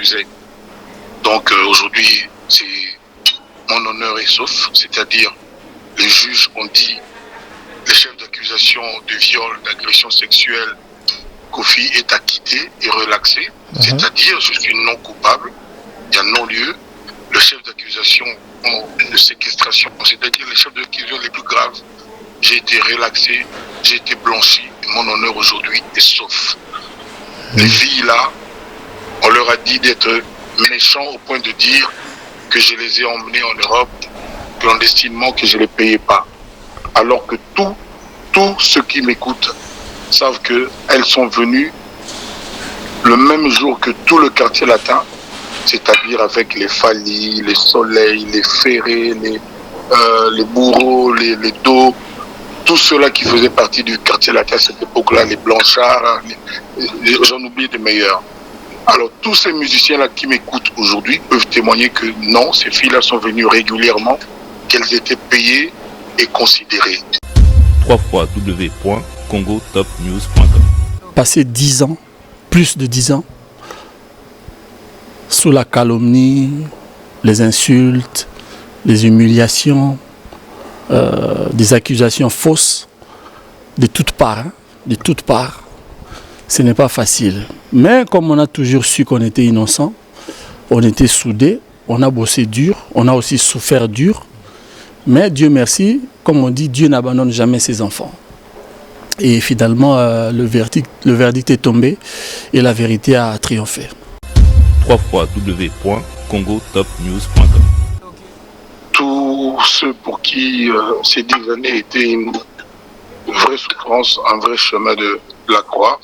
accusait. Donc aujourd'hui, mon honneur est sauf, c'est-à-dire les juges ont dit le chef d'accusation de viol, d'agression sexuelle, Kofi est acquitté et relaxé, c'est-à-dire je suis non coupable, il y a non-lieu. Le chef d'accusation de séquestration, c'est-à-dire les chefs d'accusation les plus graves, j'ai été relaxé, j'ai été blanchi, et mon honneur aujourd'hui est sauf. Les filles là, on leur a dit d'être méchants au point de dire que je les ai emmenées en Europe clandestinement, que je ne les payais pas. Alors que tous ceux qui m'écoutent savent qu'elles sont venues le même jour que tout le quartier latin, c'est-à-dire avec les Fali, les Soleil, les Ferré, les Bourreaux, les Do, tous ceux-là qui faisaient partie du quartier latin à cette époque-là, les Blanchards, j'en oublie de meilleurs. Alors tous ces musiciens-là qui m'écoutent aujourd'hui peuvent témoigner que non, ces filles-là sont venues régulièrement, qu'elles étaient payées et considérées. www.congotopnews.com. Passé 10 ans, plus de 10 ans, sous la calomnie, les insultes, les humiliations, des accusations fausses, de toutes parts, de toutes parts. Ce n'est pas facile. Mais comme on a toujours su qu'on était innocent, on était soudés, on a bossé dur, on a aussi souffert dur. Mais Dieu merci, comme on dit, Dieu n'abandonne jamais ses enfants. Et finalement, le verdict est tombé et la vérité a triomphé. www.congotopnews.com. Tous ceux pour qui ces 10 années étaient une vraie souffrance, un vrai chemin de la croix,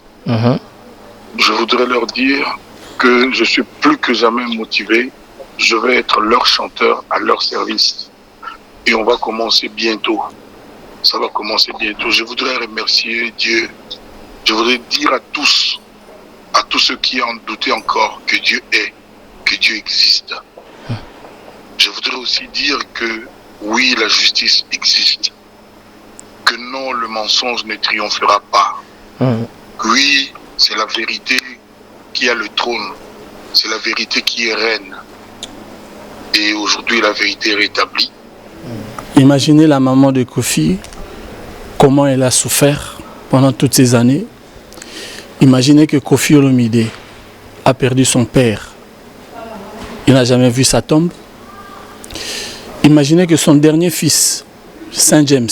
je voudrais leur dire que je suis plus que jamais motivé. Je vais être leur chanteur à leur service. Et on va commencer bientôt. Ça va commencer bientôt. Je voudrais remercier Dieu. Je voudrais dire à tous ceux qui en doutaient encore que Dieu est, que Dieu existe. Je voudrais aussi dire que oui, la justice existe. Que non, le mensonge ne triomphera pas. Oui, c'est la vérité qui a le trône. C'est la vérité qui est reine. Et aujourd'hui, la vérité est rétablie. Imaginez la maman de Kofi, comment elle a souffert pendant toutes ces années. Imaginez que Kofi Olomide a perdu son père. Il n'a jamais vu sa tombe. Imaginez que son dernier fils, Saint James,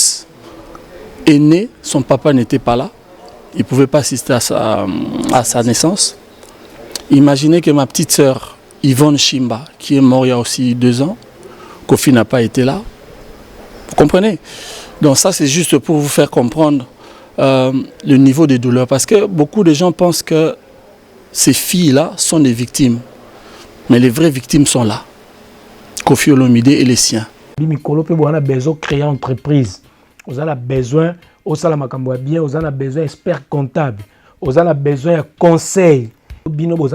est né, son papa n'était pas là. Il ne pouvait pas assister à sa naissance. Imaginez que ma petite sœur, Yvonne Chimba, qui est morte il y a aussi 2 ans, Kofi n'a pas été là. Vous comprenez? Donc ça, c'est juste pour vous faire comprendre le niveau de douleur. Parce que beaucoup de gens pensent que ces filles-là sont des victimes. Mais les vraies victimes sont là. Kofi Olomide et les siens. On a besoin de créer une entreprise. On a besoin bien, on a besoin d'experts comptables. On a besoin de conseils. On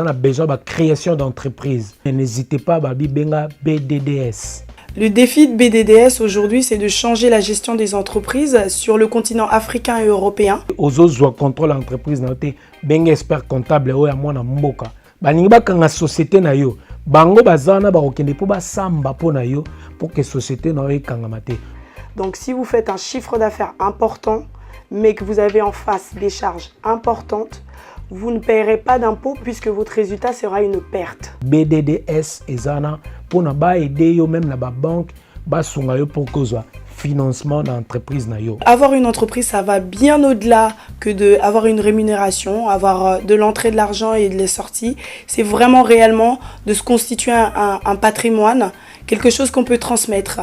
a besoin de création d'entreprise. N'hésitez pas à BDDS. Le défi de BDDS aujourd'hui, c'est de changer la gestion des entreprises sur le continent africain et européen. Aux autres contrôle l'entreprise, ben expert comptable ou à moi na mboka. Baningi bakanga société na yo. Bango bazana ba okende po ba samba po na yo pour que société na yo kangamate. Donc si vous faites un chiffre d'affaires important, mais que vous avez en face des charges importantes, vous ne paierez pas d'impôts puisque votre résultat sera une perte. BDDS et Zana pour aider même la banque pour que soit financement d'entreprise. Avoir une entreprise, ça va bien au-delà que d'avoir une rémunération, avoir de l'entrée de l'argent et de la sortie. C'est vraiment réellement de se constituer un patrimoine, quelque chose qu'on peut transmettre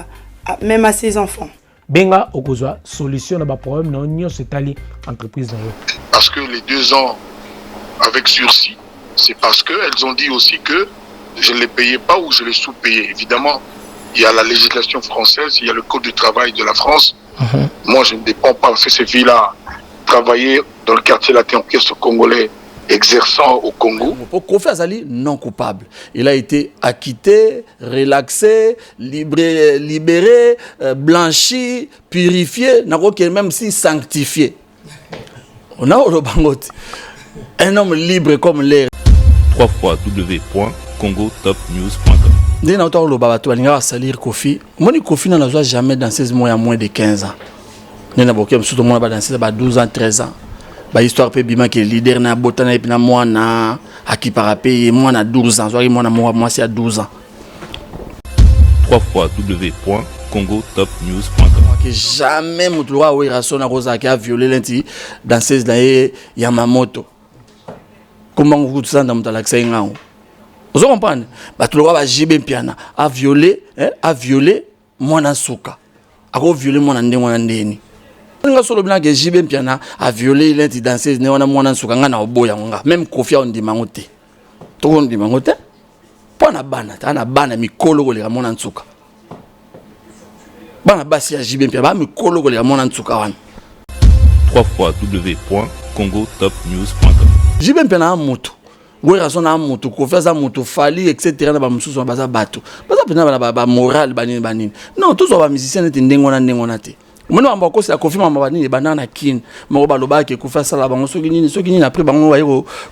même à ses enfants. Benga okozwa solution na ba problème na union c'est ali entreprise. Parce que les 2 ans avec sursis, c'est parce qu'elles ont dit aussi que je ne les payais pas ou je les sous-payais. Évidemment, il y a la législation française, il y a le code du travail de la France. Moi, je ne dépends pas. Ces filles-là travailler dans le quartier latin orchestre congolais, exerçant au Congo. Kofi Azali, non coupable. Il a été acquitté, relaxé, libéré, blanchi, purifié, même si sanctifié. On a un homme libre comme l'air. www.congotopnews.com. Dès que nous avons salir Kofi, moi Kofi n'a jamais dansé à moins de 15 ans. Nous avons dansé à 12 ans, 13 ans. Bah histoire pe bima que leader na botana et na moi na akiparape moi na 12 ans, moi c'est à 12 ans. www.congotopnews.com. Que jamais mutuwa ou irasona rosa qui a violé l'enti dans 16 nae Yamamoto. Comment vous tout ça dans mutalaxa ngao. Vous comprenez? Bah tout le roi JB Piana a violé moi na suka. A violé moi na ndeni. Nga solo bina ke JB Piana a violé l'enti dans 16 ne wana moi na suka nga na oboya nga. Même Kofi on dit mangote. To on dit mangote. Pas na bana mikolo ko le moi na suka. Bana basi ya JB Piana ba mikolo ko le moi na suka wana. www.congotopnews.com. JB Piana moto. Oui, raison à moto, qu'on fait ça moto, fali, etc. Na ba musu so baza bato. Baza pena ba moral banini. Non, tous les musiciens étaient ndengona te. Maintenant on va cause la confirme ma banini banana kin. Mo ba loba ke ko faire ça la bango soki nini après bango wa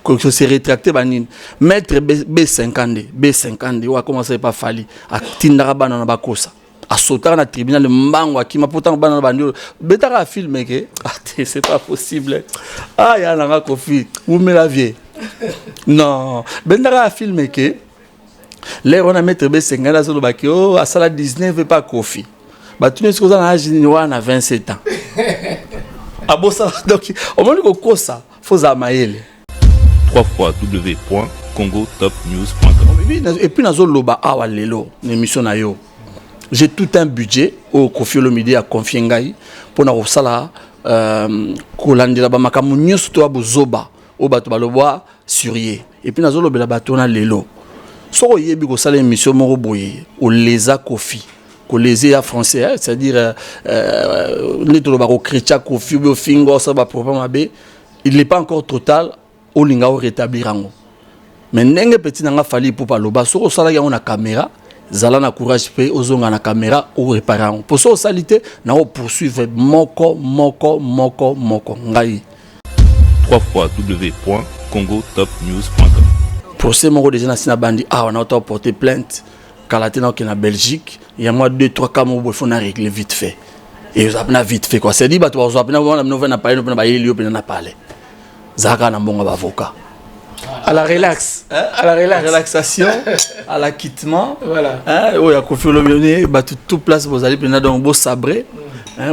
ko se rétracter banini. Maître B50 wa commencer par fali. A tindara banana ba kosa. A sauter na tribunal le mbango akima pourtant banana bandio. Betara filmer que c'est pas possible. Ah ya na Kofi, où me la vie. Non, Bendara a filmé que les on a mettre B50 là sur le bac à sala 19 pas Kofi. Bah tu ne sais pas à 27 ans. Ah bon ça donc au moins que ça faut amaele. www.congotopnews.com. Et puis dans loba awa lelo l'émission na yo. J'ai tout un budget au Kofi Olomide a confié ngai pour na sala kolandela ba makamu nyoso to abozoba. Au bateau baloboa surier et puis nazolo bela bateau na lelo soko yebi ko sala émission moko boye o leza Kofi ko leza ya français c'est-à-dire les to ba ko chrétien Kofi be fingo ça ba propre mabe il n'est pas encore total au linga o rétablir ango mais ndenge petit nanga fali pour baloba soko sala ya na caméra zala na courage pe ozonga na caméra o réparer ango pour so salité na o poursuivre moko ngai www.congotopnews.com. Procès mon déjà na bandi on a porté plainte Kalatena qui est en Belgique il y a moi 2-3 cas mon faut na régler vite fait et ça na vite fait quoi c'est dit bah tu vas appeler on na parler on na bailler na parler zaka na bonga avocat à la relaxation à l'acquittement voilà oh ya Kofi Olomide bah tout place vous allez prendre donc beau sabré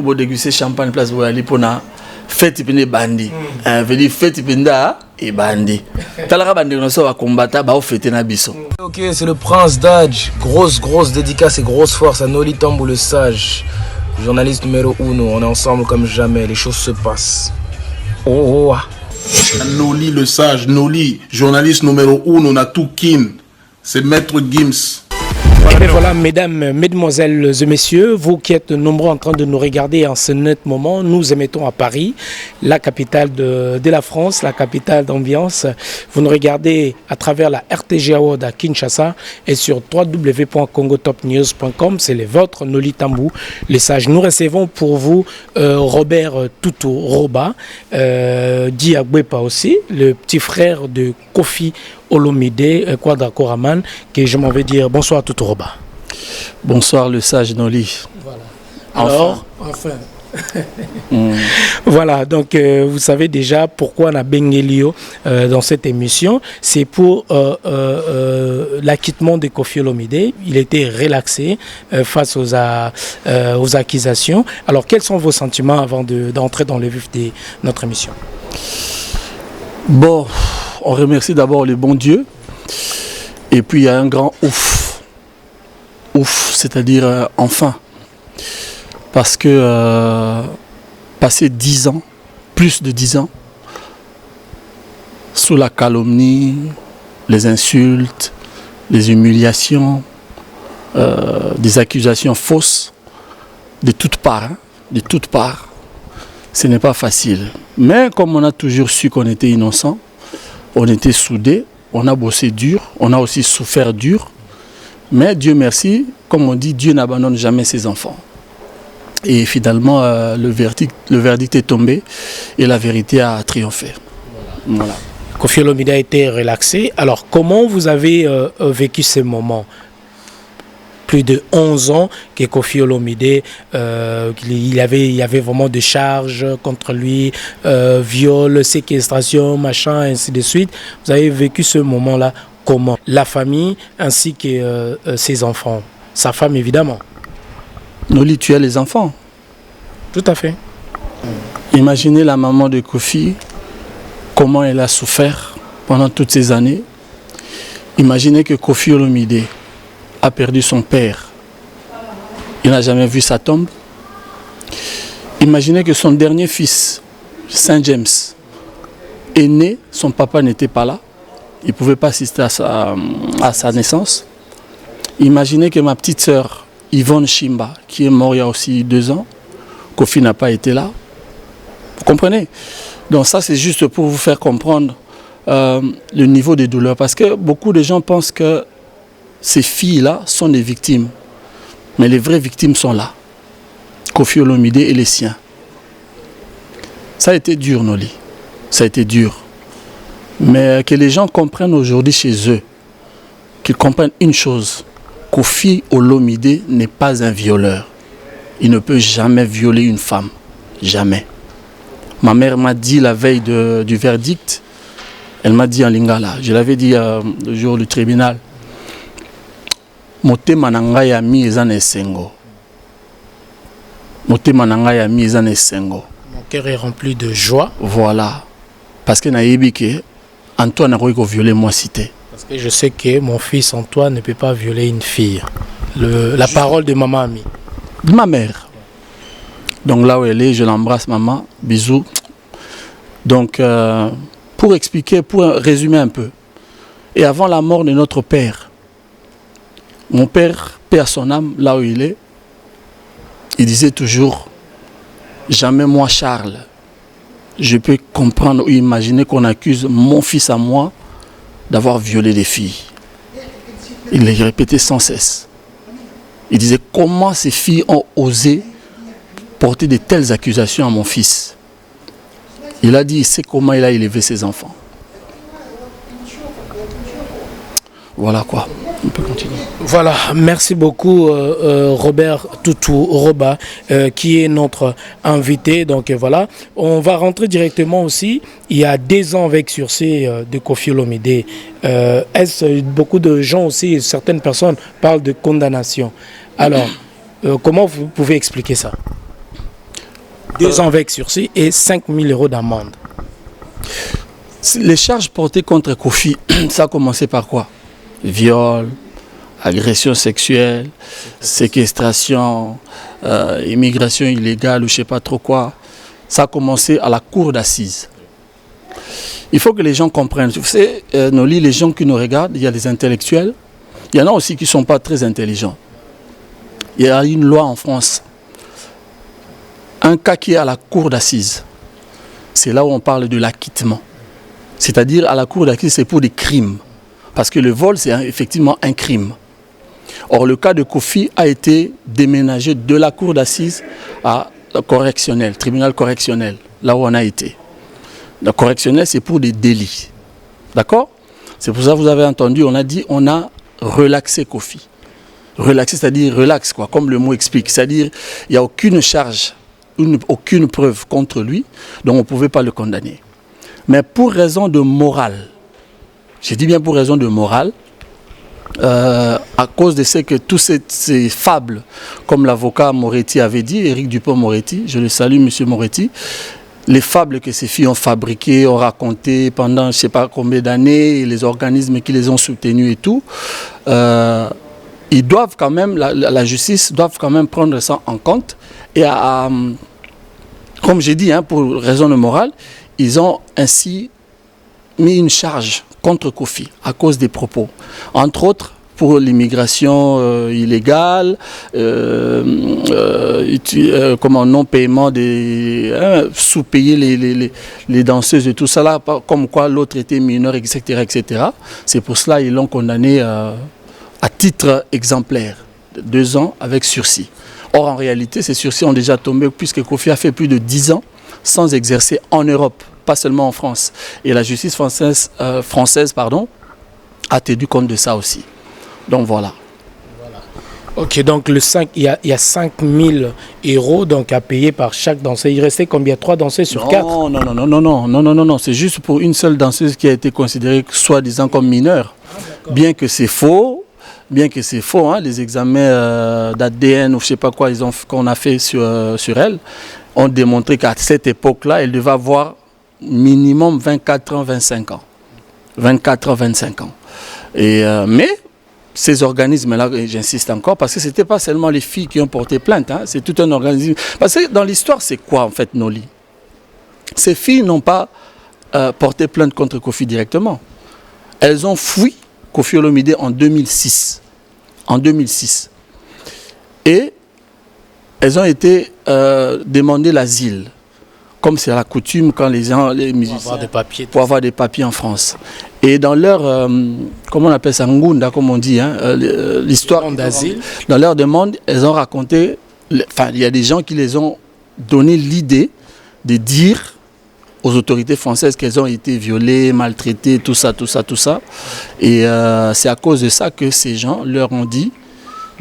beau déguster champagne place vous allez pour na fête pende bandi veut dire fête penda et bandi talaka bandi on va combattre ba fêter na biso. OK, c'est le Prince Dodge, grosse dédicace et grosse force à Noli Tambo le sage, journaliste numéro 1. On est ensemble comme jamais, les choses se passent. Oh. Noli le sage, Noli, journaliste numéro 1, on a tout kin. C'est Maître Gims. Et voilà, mesdames, mesdemoiselles et messieurs, vous qui êtes nombreux en train de nous regarder en ce net moment, nous émettons à Paris, la capitale de la France, la capitale d'ambiance. Vous nous regardez à travers la RTG Award à Kinshasa et sur www.congotopnews.com. C'est les vôtres, Noli Tambou, les sages. Nous recevons pour vous Robert Tutu Roba, dit Agbepa aussi, le petit frère de Kofi Olomide Quadra Koraman, que je m'en vais dire bonsoir Tutu Roba. Bonsoir le sage Noli. Voilà. Alors, enfin. Voilà, donc vous savez déjà pourquoi on a Bengelio dans cette émission. C'est pour l'acquittement de Kofi Olomide. Il était relaxé face aux accusations. Alors, quels sont vos sentiments avant d'entrer dans le vif de notre émission? Bon, on remercie d'abord le bon Dieu. Et puis il y a un grand ouf. Ouf, c'est-à-dire enfin. Parce que passer 10 ans, plus de 10 ans, sous la calomnie, les insultes, les humiliations, des accusations fausses, de toutes parts, ce n'est pas facile. Mais comme on a toujours su qu'on était innocent, on était soudés, on a bossé dur, on a aussi souffert dur. Mais Dieu merci, comme on dit, Dieu n'abandonne jamais ses enfants. Et finalement, le verdict est tombé et la vérité a triomphé. Voilà. Koffi Olomide a été relaxé. Alors, comment vous avez vécu ces moments? Plus de 11 ans que Koffi Olomide, il y avait vraiment des charges contre lui, viol, séquestration, machin, ainsi de suite. Vous avez vécu ce moment-là comment? La famille ainsi que ses enfants, sa femme évidemment. Noli, tu as les enfants. Tout à fait. Imaginez la maman de Koffi, comment elle a souffert pendant toutes ces années. Imaginez que Koffi Olomide a perdu son père. Il n'a jamais vu sa tombe. Imaginez que son dernier fils, Saint James, est né, son papa n'était pas là. Il ne pouvait pas assister à sa naissance. Imaginez que ma petite sœur, Yvonne Chimba, qui est morte il y a aussi 2 ans, Koffi n'a pas été là. Vous comprenez? Donc ça, c'est juste pour vous faire comprendre le niveau de douleur. Parce que beaucoup de gens pensent que ces filles-là sont des victimes. Mais les vraies victimes sont là. Koffi Olomide et les siens. Ça a été dur, Noli. Ça a été dur. Mais que les gens comprennent aujourd'hui chez eux, qu'ils comprennent une chose. Koffi Olomide n'est pas un violeur. Il ne peut jamais violer une femme. Jamais. Ma mère m'a dit la veille du verdict, elle m'a dit en lingala, je l'avais dit le jour du tribunal, motema na ngai ya mi eza na esengo. Motema na ngai ya mi eza na esengo. Mon cœur est rempli de joie. Voilà. Parce que nayebi ke Antoine a violé moi cité. Parce que je sais que mon fils Antoine ne peut pas violer une fille. La parole de maman Ami. De ma mère. Donc là où elle est, je l'embrasse maman, bisous. Donc pour expliquer, pour résumer un peu. Et avant la mort de notre père, mon père, paix à son âme, là où il est, il disait toujours, jamais moi Charles, je peux comprendre ou imaginer qu'on accuse mon fils à moi d'avoir violé des filles. Il les répétait sans cesse. Il disait comment ces filles ont osé porter de telles accusations à mon fils. Il a dit, il sait comment il a élevé ses enfants. Voilà quoi. On peut continuer. Voilà, merci beaucoup Robert Toutou Roba qui est notre invité. Donc voilà, on va rentrer directement aussi. Il y a 2 ans avec sursis de Koffi Olomide. Beaucoup de gens aussi, certaines personnes parlent de condamnation. Alors, comment vous pouvez expliquer ça? 2 ans avec sursis et 5 000 € d'amende. Les charges portées contre Koffi, ça a commencé par quoi? Viol, agression sexuelle, séquestration, immigration illégale ou je ne sais pas trop quoi. Ça a commencé à la cour d'assises. Il faut que les gens comprennent. Vous savez, Noli, les gens qui nous regardent, il y a des intellectuels, il y en a aussi qui ne sont pas très intelligents. Il y a une loi en France. Un cas qui est à la cour d'assises, c'est là où on parle de l'acquittement. C'est-à-dire à la cour d'assises, c'est pour des crimes. Parce que le vol, c'est effectivement un crime. Or, le cas de Koffi a été déménagé de la cour d'assises à correctionnel, tribunal correctionnel, là où on a été. Le correctionnel, c'est pour des délits. D'accord? C'est pour ça que vous avez entendu, on a dit, on a relaxé Koffi. Relaxé, c'est-à-dire relax, quoi, comme le mot explique. C'est-à-dire, il n'y a aucune charge, aucune preuve contre lui, donc on ne pouvait pas le condamner. Mais pour raison de morale, je dis bien pour raison de morale, à cause de ce que tous ces fables, comme l'avocat Moretti avait dit, Éric Dupond-Moretti, je le salue, monsieur Moretti, les fables que ces filles ont fabriquées, ont racontées pendant je ne sais pas combien d'années, les organismes qui les ont soutenus et tout, ils doivent quand même, la justice doit quand même prendre ça en compte. Et comme j'ai dit, pour raison de morale, ils ont ainsi mis une charge contre Koffi à cause des propos. Entre autres, pour l'immigration illégale, non-paiement des... sous-payer les danseuses et tout ça là, comme quoi l'autre était mineur, etc. etc. C'est pour cela qu'ils l'ont condamné à titre exemplaire, 2 ans avec sursis. Or, en réalité, ces sursis ont déjà tombé puisque Koffi a fait plus de 10 ans sans exercer en Europe. pas seulement en France. Et la justice française, a tenu compte de ça aussi. Donc voilà. Ok, donc il y a 5 000 € donc, à payer par chaque danseuse. Il restait combien? 3 danseuses sur 4? Non. C'est juste pour une seule danseuse qui a été considérée soi-disant comme mineure. Bien que c'est faux, hein, les examens d'ADN ou je sais pas quoi qu'on a fait sur elle ont démontré qu'à cette époque-là, elle devait avoir minimum 24 ans, 25 ans. 24 ans, 25 ans. Mais ces organismes-là, j'insiste encore, parce que ce n'était pas seulement les filles qui ont porté plainte, hein, c'est tout un organisme. Parce que dans l'histoire, c'est quoi en fait, Noli? Ces filles n'ont pas porté plainte contre Kofi directement. Elles ont fui Koffi Olomide en 2006. Et elles ont été demandées l'asile, comme c'est la coutume quand les musiciens... Pour avoir des papiers en France. Et dans leur, comment on appelle ça, Ngunda, comme on dit, hein, l'histoire d'asile, dans leur demande, elles ont raconté, enfin, il y a des gens qui les ont donné l'idée de dire aux autorités françaises qu'elles ont été violées, maltraitées, tout ça. Et c'est à cause de ça que ces gens leur ont dit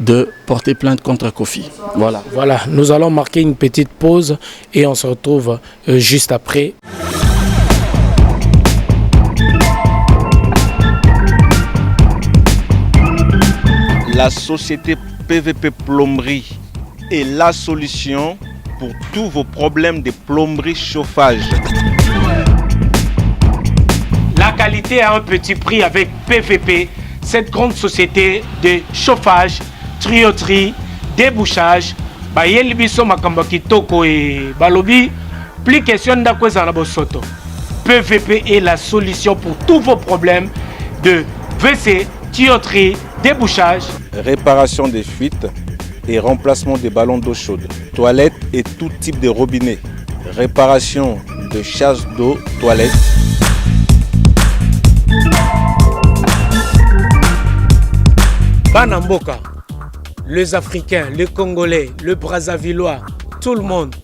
de porter plainte contre Kofi. Voilà, nous allons marquer une petite pause et on se retrouve juste après. La société PVP Plomberie est la solution pour tous vos problèmes de plomberie chauffage. La qualité à un petit prix avec PVP, cette grande société de chauffage, tuyauterie, débouchage. Bayeli biso makamba kitoko et balobi, plus question d'akouza na bosoto. PVP est la solution pour tous vos problèmes de WC, tuyauterie, débouchage, réparation des fuites et remplacement des ballons d'eau chaude, toilettes et tout type de robinet, réparation de chasse d'eau, toilettes. Banamboka, les Africains, les Congolais, le Brazzavillois, tout le monde.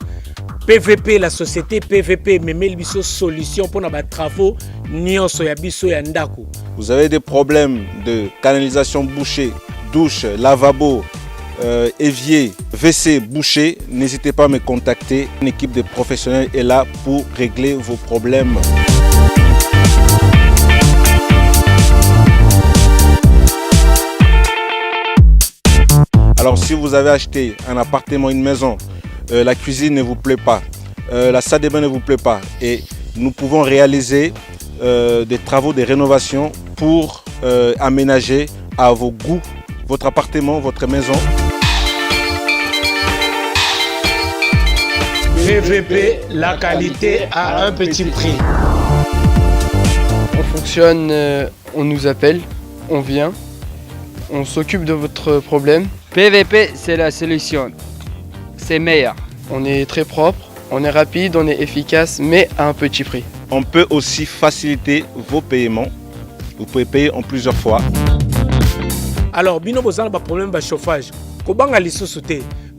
PVP, la société PVP, Memel Biso solution pour nos travaux, Nyonso ya biso ya ndaku. Vous avez des problèmes de canalisation bouchée, douche, lavabo, évier, WC bouché, n'hésitez pas à me contacter. Une équipe de professionnels est là pour régler vos problèmes. Alors si vous avez acheté un appartement, une maison, la cuisine ne vous plaît pas, la salle de bain ne vous plaît pas et nous pouvons réaliser des travaux de rénovation pour aménager à vos goûts votre appartement, votre maison. PVP, la qualité à un petit prix. On fonctionne, on nous appelle, on vient, on s'occupe de votre problème. PVP, c'est la solution. C'est meilleur. On est très propre, on est rapide, on est efficace, mais à un petit prix. On peut aussi faciliter vos paiements. Vous pouvez payer en plusieurs fois. Alors, bino vous avez un problème de chauffage. Kobanga lisusu te.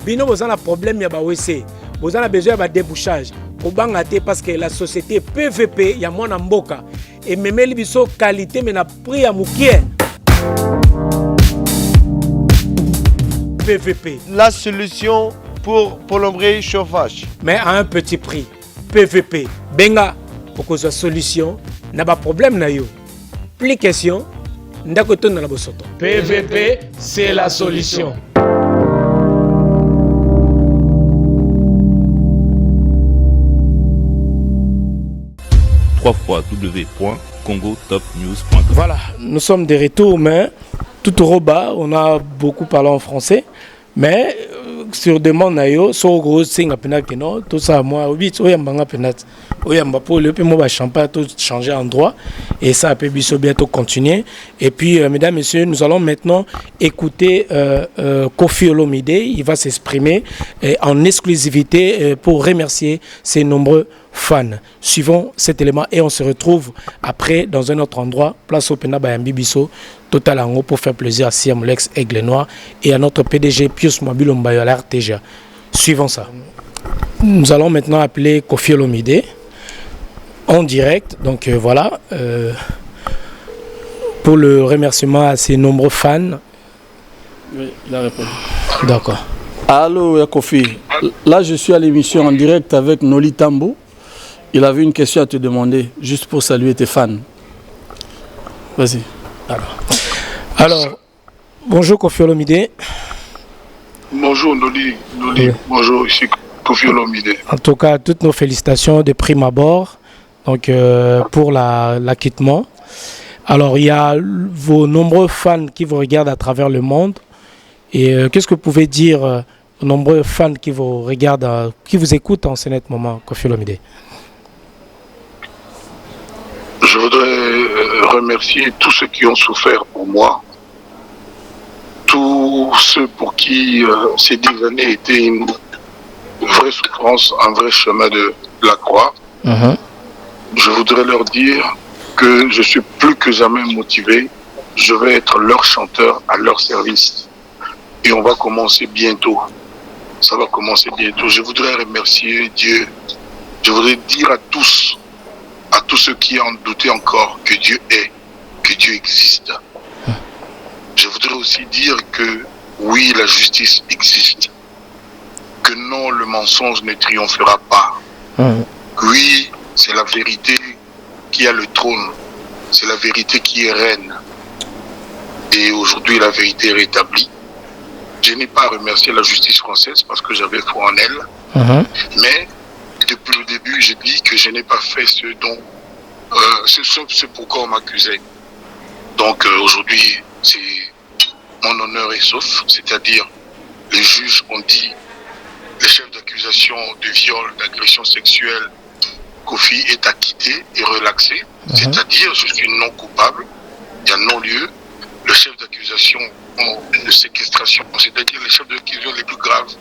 Bino vous avez un problème de WC. Vous avez besoin de débouchage. Kobanga te parce que la société PVP, il y a mon mboka. Et même biso qualité, mais na prix à moukier. PVP. La solution pour plomberie chauffage. Mais à un petit prix. PVP. Benga, pour que soit solution, n'a pas problème na yo. Plus question, ndako ton na bosoto. PVP, c'est la solution. www.congotopnews.com. Voilà, nous sommes de retour, mais tout au bas, on a beaucoup parlé en français, mais sur demande nayo, so gros singa penat que non, tout ça moi, oui, oyambanga penat, oyamba pour le peu moi champagne tout changer endroit et ça peut bientôt continuer. Et puis mesdames, messieurs, nous allons maintenant écouter Koffi Olomide, il va s'exprimer en exclusivité pour remercier ses nombreux fans. Suivons cet élément et on se retrouve après dans un autre endroit, place au Pena Bayambi Bisso, Total Ango, pour faire plaisir à Siam Lex Aigle Noir et à notre PDG Pius Mobile Mbayo à l'Arteja. Suivons ça. Nous allons maintenant appeler Koffi Olomide. en direct. Donc voilà, pour le remerciement à ses nombreux fans. Oui, il a répondu. D'accord. Allô, Yakofi. Là, je suis à l'émission en direct avec Noli Tambo. Il avait une question à te demander, juste pour saluer tes fans. Vas-y. Alors, bonjour Kofi Olomide. Bonjour Noli. Oui. Bonjour, ici Kofi Olomide. En tout cas, toutes nos félicitations de prime abord donc, pour l'acquittement. Alors, il y a vos nombreux fans qui vous regardent à travers le monde. Et qu'est-ce que vous pouvez dire aux nombreux fans qui vous regardent, qui vous écoutent en ce net moment, Kofi Olomide? Je voudrais remercier tous ceux qui ont souffert pour moi, tous ceux pour qui ces 10 années étaient une vraie souffrance, un vrai chemin de la croix. Je voudrais leur dire que je suis plus que jamais motivé. Je vais être leur chanteur à leur service. Et on va commencer bientôt. Ça va commencer bientôt. Je voudrais remercier Dieu. Je voudrais dire à tous ceux qui en doutaient encore que Dieu est, que Dieu existe. Je voudrais aussi dire que oui, la justice existe. Que non, le mensonge ne triomphera pas. Oui, c'est la vérité qui a le trône. C'est la vérité qui est reine. Et aujourd'hui, la vérité est rétablie. Je n'ai pas remercié la justice française parce que j'avais foi en elle. Mais depuis le début, j'ai dit que je n'ai pas fait ce dont ce pourquoi on m'accusait. Donc aujourd'hui, mon honneur est sauf, c'est-à-dire les juges ont dit, les chefs d'accusation de viol, d'agression sexuelle, Kofi est acquitté et relaxé, c'est-à-dire je suis non coupable, il y a non-lieu. Le chef d'accusation de séquestration, c'est-à-dire les chefs d'accusation les plus graves,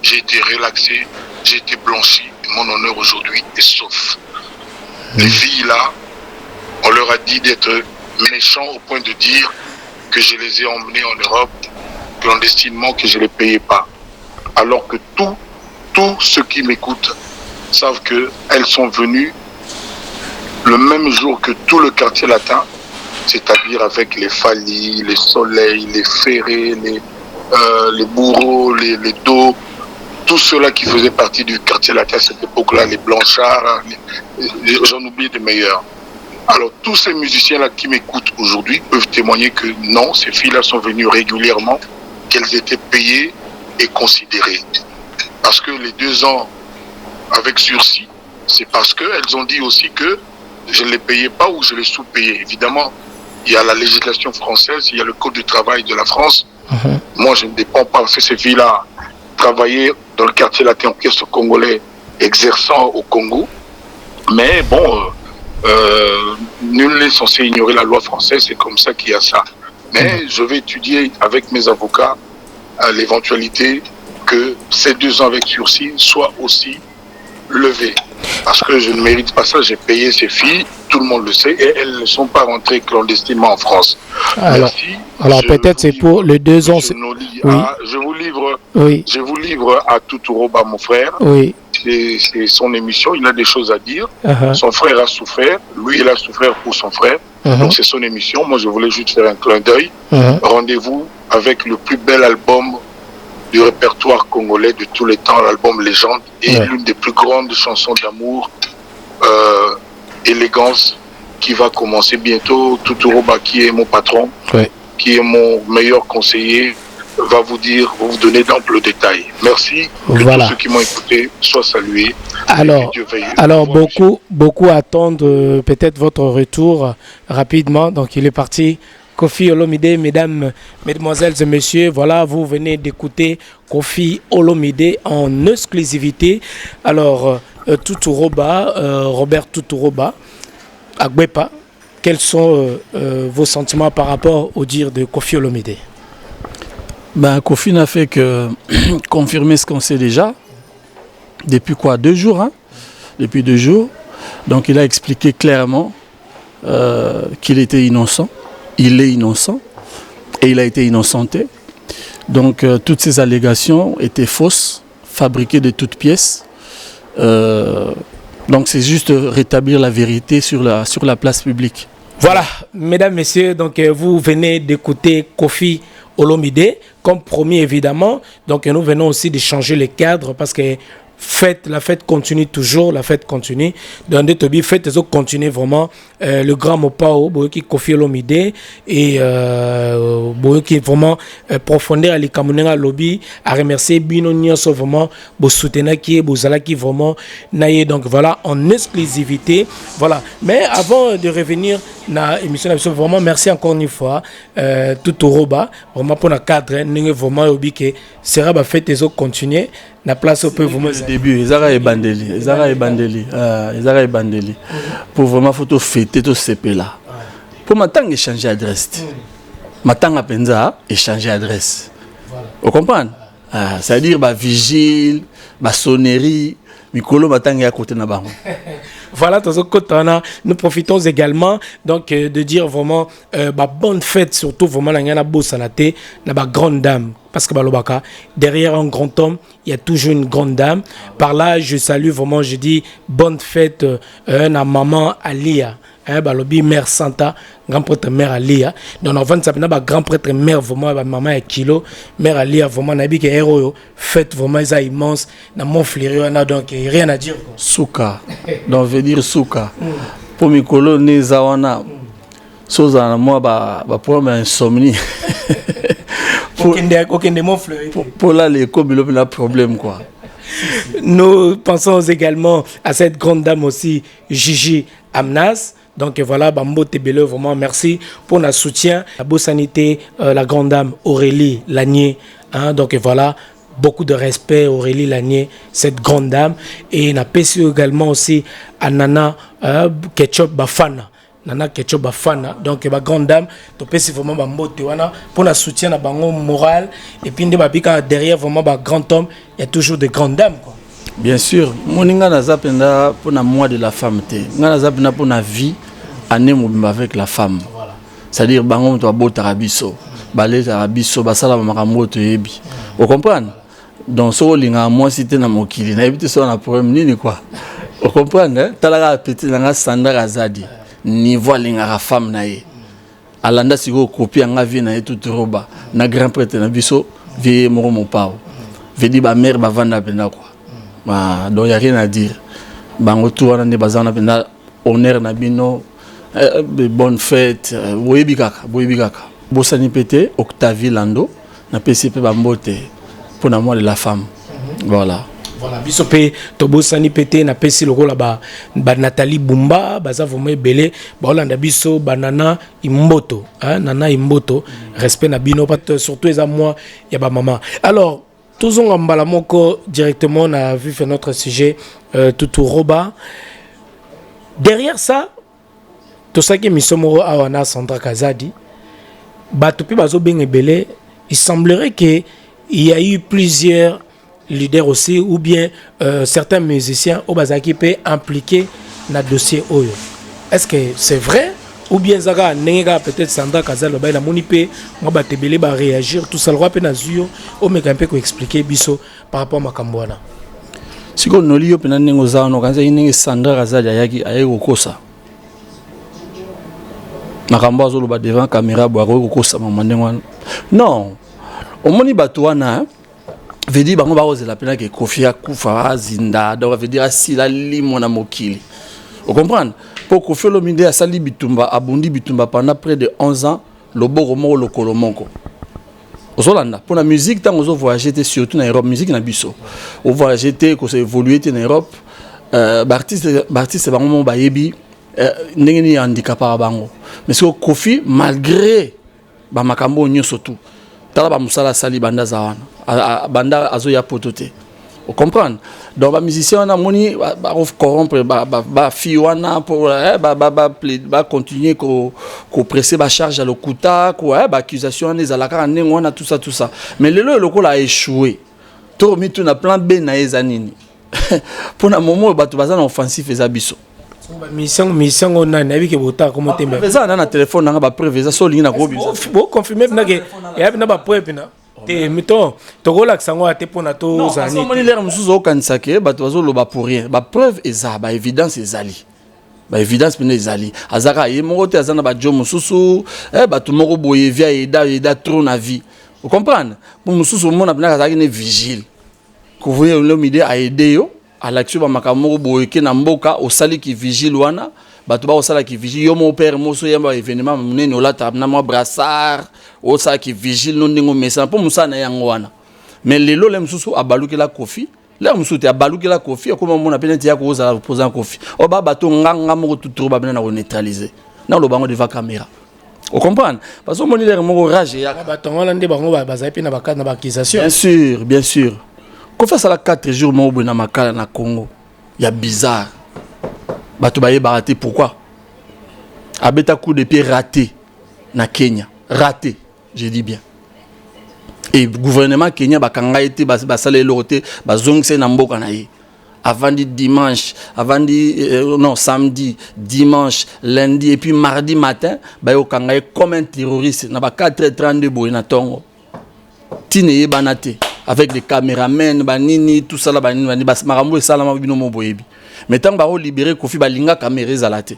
j'ai été relaxé, j'ai été blanchi, mon honneur aujourd'hui est sauf. Les filles là, on leur a dit d'être méchants au point de dire que je les ai emmenées en Europe clandestinement, que je ne les payais pas. Alors que tous ceux qui m'écoutent savent qu'elles sont venues le même jour que tout le quartier latin, c'est-à-dire avec les Fali, les Soleil, les Ferré, les Bourreaux, les Do, tous ceux-là qui faisaient partie du quartier latin à cette époque-là, les Blanchard, j'en oublie de meilleurs. Alors tous ces musiciens-là qui m'écoutent aujourd'hui peuvent témoigner que non, ces filles-là sont venues régulièrement, qu'elles étaient payées et considérées. Parce que les 2 ans avec sursis, c'est parce qu'elles ont dit aussi que je ne les payais pas ou je les sous-payais. Évidemment, il y a la législation française, il y a le code du travail de la France. Moi, je ne dépends pas, parce que ces filles-là travaillaient dans le quartier latin orchestre congolais, exerçant au Congo. Mais bon, nul n'est censé ignorer la loi française, c'est comme ça qu'il y a ça. Mais je vais étudier avec mes avocats l'éventualité que ces 2 ans avec sursis soient aussi levés. Parce que je ne mérite pas ça, j'ai payé ces filles, tout le monde le sait, et elles ne sont pas rentrées clandestinement en France. Alors peut-être c'est pour les 2 ans. Je vous livre à Tuturoba, mon frère. Oui. C'est son émission, il a des choses à dire. Son frère a souffert, lui il a souffert pour son frère. Donc c'est son émission, moi je voulais juste faire un clin d'œil. Rendez-vous avec le plus bel album du répertoire congolais de tous les temps, l'album Légende, et l'une des plus grandes chansons d'amour, Élégance, qui va commencer bientôt. Tuturoba, qui est mon patron, qui est mon meilleur conseiller, va vous donner d'amples détails. Merci, que tous ceux qui m'ont écouté soient salués. Alors beaucoup attendent peut-être votre retour rapidement, donc il est parti. Kofi Olomide, mesdames, mesdemoiselles et messieurs, voilà, vous venez d'écouter Kofi Olomide en exclusivité. Alors, Tuturoba, Robert Tuturoba, Agbepa, quels sont vos sentiments par rapport au dire de Kofi Olomide? Kofi n'a fait que confirmer ce qu'on sait déjà. Depuis 2 jours, hein? Depuis 2 jours. Donc il a expliqué clairement qu'il était innocent. Il est innocent et il a été innocenté. Donc toutes ces allégations étaient fausses, fabriquées de toutes pièces. Donc c'est juste rétablir la vérité sur la place publique. Voilà, mesdames, messieurs, donc vous venez d'écouter Koffi Olomide, comme promis évidemment. Donc nous venons aussi de changer le cadre parce que la fête continue toujours, la fête continue. Dans des tobi, fête les autres continuent vraiment. Le grand Mopao, qui Koffi Olomide et qui vraiment profondeur à l'ikamunenga lobby, à remercier Bino Nyonso vraiment, bo soutenir qui bozala qui vraiment naïe. Donc voilà, en exclusivité. Voilà. Mais avant de revenir na émission, vraiment merci encore une fois tout au roba, vraiment pour le cadre, nous vraiment obi que sera ba fête les autres continuer. La place au peu vraiment début Zara et Bandeli pour vraiment photo fêter tout CP là pour m'attendre échanger adresse m'attendre penza échanger adresse vous comprenez ça veut dire vigile sonnerie mikolo m'attendre à côté na bango. Voilà, nous profitons également donc de dire vraiment bonne fête, surtout vraiment la bossanate, la grande dame. Parce que derrière un grand homme, il y a toujours une grande dame. Par là, je salue vraiment, je dis bonne fête à maman Alia. Balobi mère Santa, grand prêtre mère Alia. Donc on va s'appeler grand prêtre mère vraiment maman est kilo, mère Alia vraiment nabi que héros fête vraiment ça immense dans mon fleury on a donc rien à dire. Souka. Donc veut dire souka. Pour mikolo nezawana. Soza moi problème insomnie. Pour là les il a problème quoi. Nous pensons également à cette grande dame aussi Gigi Amnas. Donc voilà, Bambo Tebele, vraiment merci pour notre soutien. La Bossanité, la grande dame Aurélie Lanier. Donc voilà, beaucoup de respect Aurélie Lanier, cette grande dame. Et on a péché également aussi à Nana Ketchup Bafana. Nana Ketchup Bafana. Donc la grande dame, on péché vraiment Bambo Tewana pour notre soutien à Bango moral. Et puis derrière vraiment grand homme, il y a toujours de grandes dames quoi. Bien sûr, moninga nazapenda pour na mois de la femme te. Nga nazapenda pour na vie année avec la femme. Voilà. C'est-à-dire bango to bota rabiso, balé rabiso, basala makambo to yebi. Vous comprenez? Donc so linga moi cité na mokili, na ebité so na problème nini quoi. Vous comprenez? Hein? Talaga petit nga standard azadi. Niveau linga la femme na ye. Alanda siko copie nga vie na tout roba. Na grand prêtre na biso, vie moro mon pao. Vedi ba mère ba vanda penda quoi. Donc il n'y a rien à dire. Bango tout on a bazana penda honneur na bino bonne fête boyebikaka. Bosani pété Octavie Lando na PCP bambote pour la mois de la femme. Voilà. Voilà, bisopé tobosani pété na pesi loko la ba Nathalie Bumba baza vraiment belé ba Olanda biso banana imboto nana imboto respect na bino surtout les moi ya ba maman. Alors tous on mbala moko directement on a vu faire notre sujet tout roba. Derrière ça tout ça que misomoro awana Sandra Kazadi batupi bazo ben belé, il semblerait que il y a eu plusieurs leaders aussi ou bien certains musiciens au bazaki peut impliquer dans le dossier Oyo. Est-ce que c'est vrai ou bien Zaga Nenga peut-être Sandra Kazal ba na monipe moi batebele ba réagir tout ça le roi pe na zuyo o meka mpe ko expliquer biso par rapport à makambwana. Siko noli yo pe na nengo za no kanza inenge Sandra Kazal ayaki kokosa. Makambo azolo ba devant caméra bo kokosa mamandengo. Non. Omoni batuana veut dire bango ba ozela pena ke Koffi akufa zinda donc veut dire asila limo na mokili. Vous comprenez? Pour Koffi Olomide a sali bitumba abundi bitumba pendant près de 11 ans le boromo le kolomonko. Ozolanda pour la musique tant ozo voyager surtout en Europe musique na biso. O voyager ko s'est évoluer en Europe artiste bango ba yebi ndenge ni handicapé bango. Mais ce Koffi malgré ba makambo nyoso tout tala ba musala sali banda zawana banda azo ya potote. Vous comprenez? Donc les musiciens on a moni ba corrompre ba fiwana pour ba continuer ko presser ba charge à l'okuta ko ba accusation les alaka nengo on a tout ça mais le lokola a échoué to mi tout na plan B na ezanini pour na moment ba to bazana offensif ezabiso mission on a nabi ke bota comme tembe ça na téléphone na ba preuve ça so lingi na ko biso bo confirmer na ke ya na ba preuve na te mito tokola sango ate pona to non zani ça moni l'air mususu okanisa ke bato bazoloba pour rien ba preuve eza ba évidence ezali ba évidence pene ezali azaka ye moko te azana ba jo mususu bato moko boye via eda trop na vie vous comprenez pour mususu mona pena kazaki ne vigile ko voye le midi a aider yo à l'action ba makamoko boye ke na mboka osali ki vigile wana bato ba osala ki vigile yo mon père moso yamba événement munene olata na mo brassard osala ki vigile non ndingo message pour musana yango wana mais lelo le mususu abaluki la kofi le mususu te abaluki la kofi comme mon appelle tia ko osala poser en kofi o ba bato nganga moko tout ba bena na neutraliser na lo bango devant caméra vous comprenez parce que mon leader moko rage ya bato ngala nde bango bazai pe na bakana ba accusation bien sûr qu'on fait ça la 4 jours mo na makala na Congo ya bizarre bato baye baraté pourquoi abeta coup de pied raté na Kenya raté je dis bien et gouvernement Kenya bakanga été basale loté bazongse na mboka na ye avant di dimanche avant di non samedi dimanche lundi et puis mardi matin bayo kanga comme un terroriste na ba 4h32 boy na tongo tine banate avec des caméramens banini tout ça là banini bas marambo et salama bino mo boyebi mais tant ba libérer Kofi balinga caméra zalate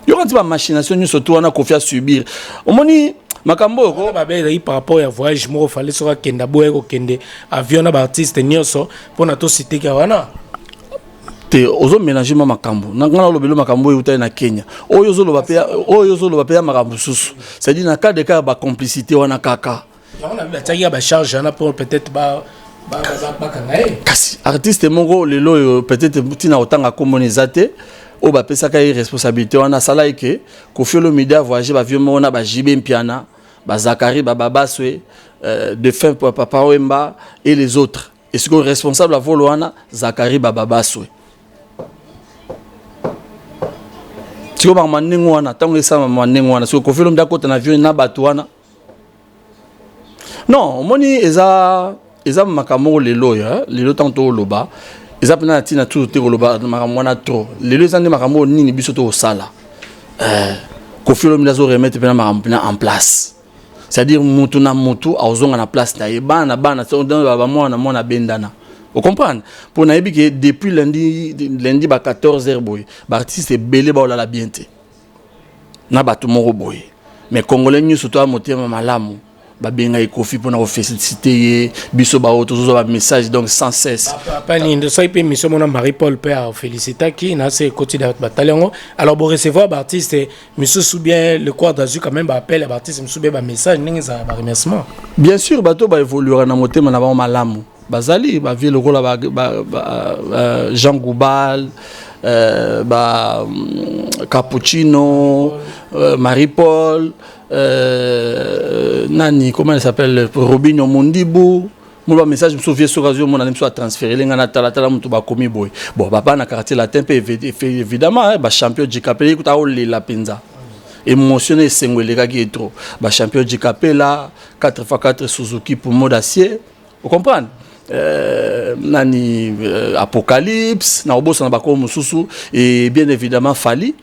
yo quand ba machination ni surtout on a Kofi à subir omoni makambo ko babé par rapport à voyage mo fallait sera kenda boye ko kende avion na ba artiste nyoso pona to cité ka wana te ozo mélanger makambo ngana lobelo makambo yuta na Kenya oyo zo lo ba makambo susu c'est dit na cas de cas ba complicité wana kaka on a vu la charge pour peut-être kasi artiste moko lelo peut-être tina otanga komonizate o ba pesa ka responsabilité wana sala ke Kofi Olomide voyager ba vieux mona ba Jibe Mpiana ba Zakari ba Babaswe de fin Papa Wemba et les autres et ce que responsable à Voloana Zakari ba Babaswe tiko ba maningo wana tango esa maningo wana so Kofi Olomide akota na vieux na batwana. Non, moni eza makamoko lelo ya lelo tanto loba eza pena tina tout te loba makamona trop lelo eza ndi makamoko nini biso to sala Kofi Olomide zo remettre pena makamona en place c'est-à-dire mutu na mutu azonga na place na bana so dans ba mwana bendana vous comprenez pour na que depuis lundi ba 14h boy ba artiste belé ba olala bien te na bato moko boy mais congolais ñu surtout a motema malamu babenga Kofi pour na féliciter biso ba auto zo ba message donc sans cesse papa ni de ça pe mission mon Marie-Paul père féliciter qui na c'est côté de bataillon alors pour recevoir artiste monsieur Soubien le Croix d'Azur quand même appelle artiste monsieur Soubien ba message ningi za ba remerciement bien sûr bato ba évoluer na motema na ba malamu bazali ba vie le rôle ba Jean Goubal Cappuccino Marie-Paul nani comment elle s'appelle Robinho Mondibou mon message me souviens sur radio mon ami soit transféré les ngana tala mutu ba komi boy bon papa na quartier latin pe évidemment ba champion du Capella écoute a la penza émotionné sengwele ka qui trop ba champion du Capella 4x4 Suzuki pour mode acier vous comprenez nani Apocalypse na obosa na bako mususu et bien évidemment Fali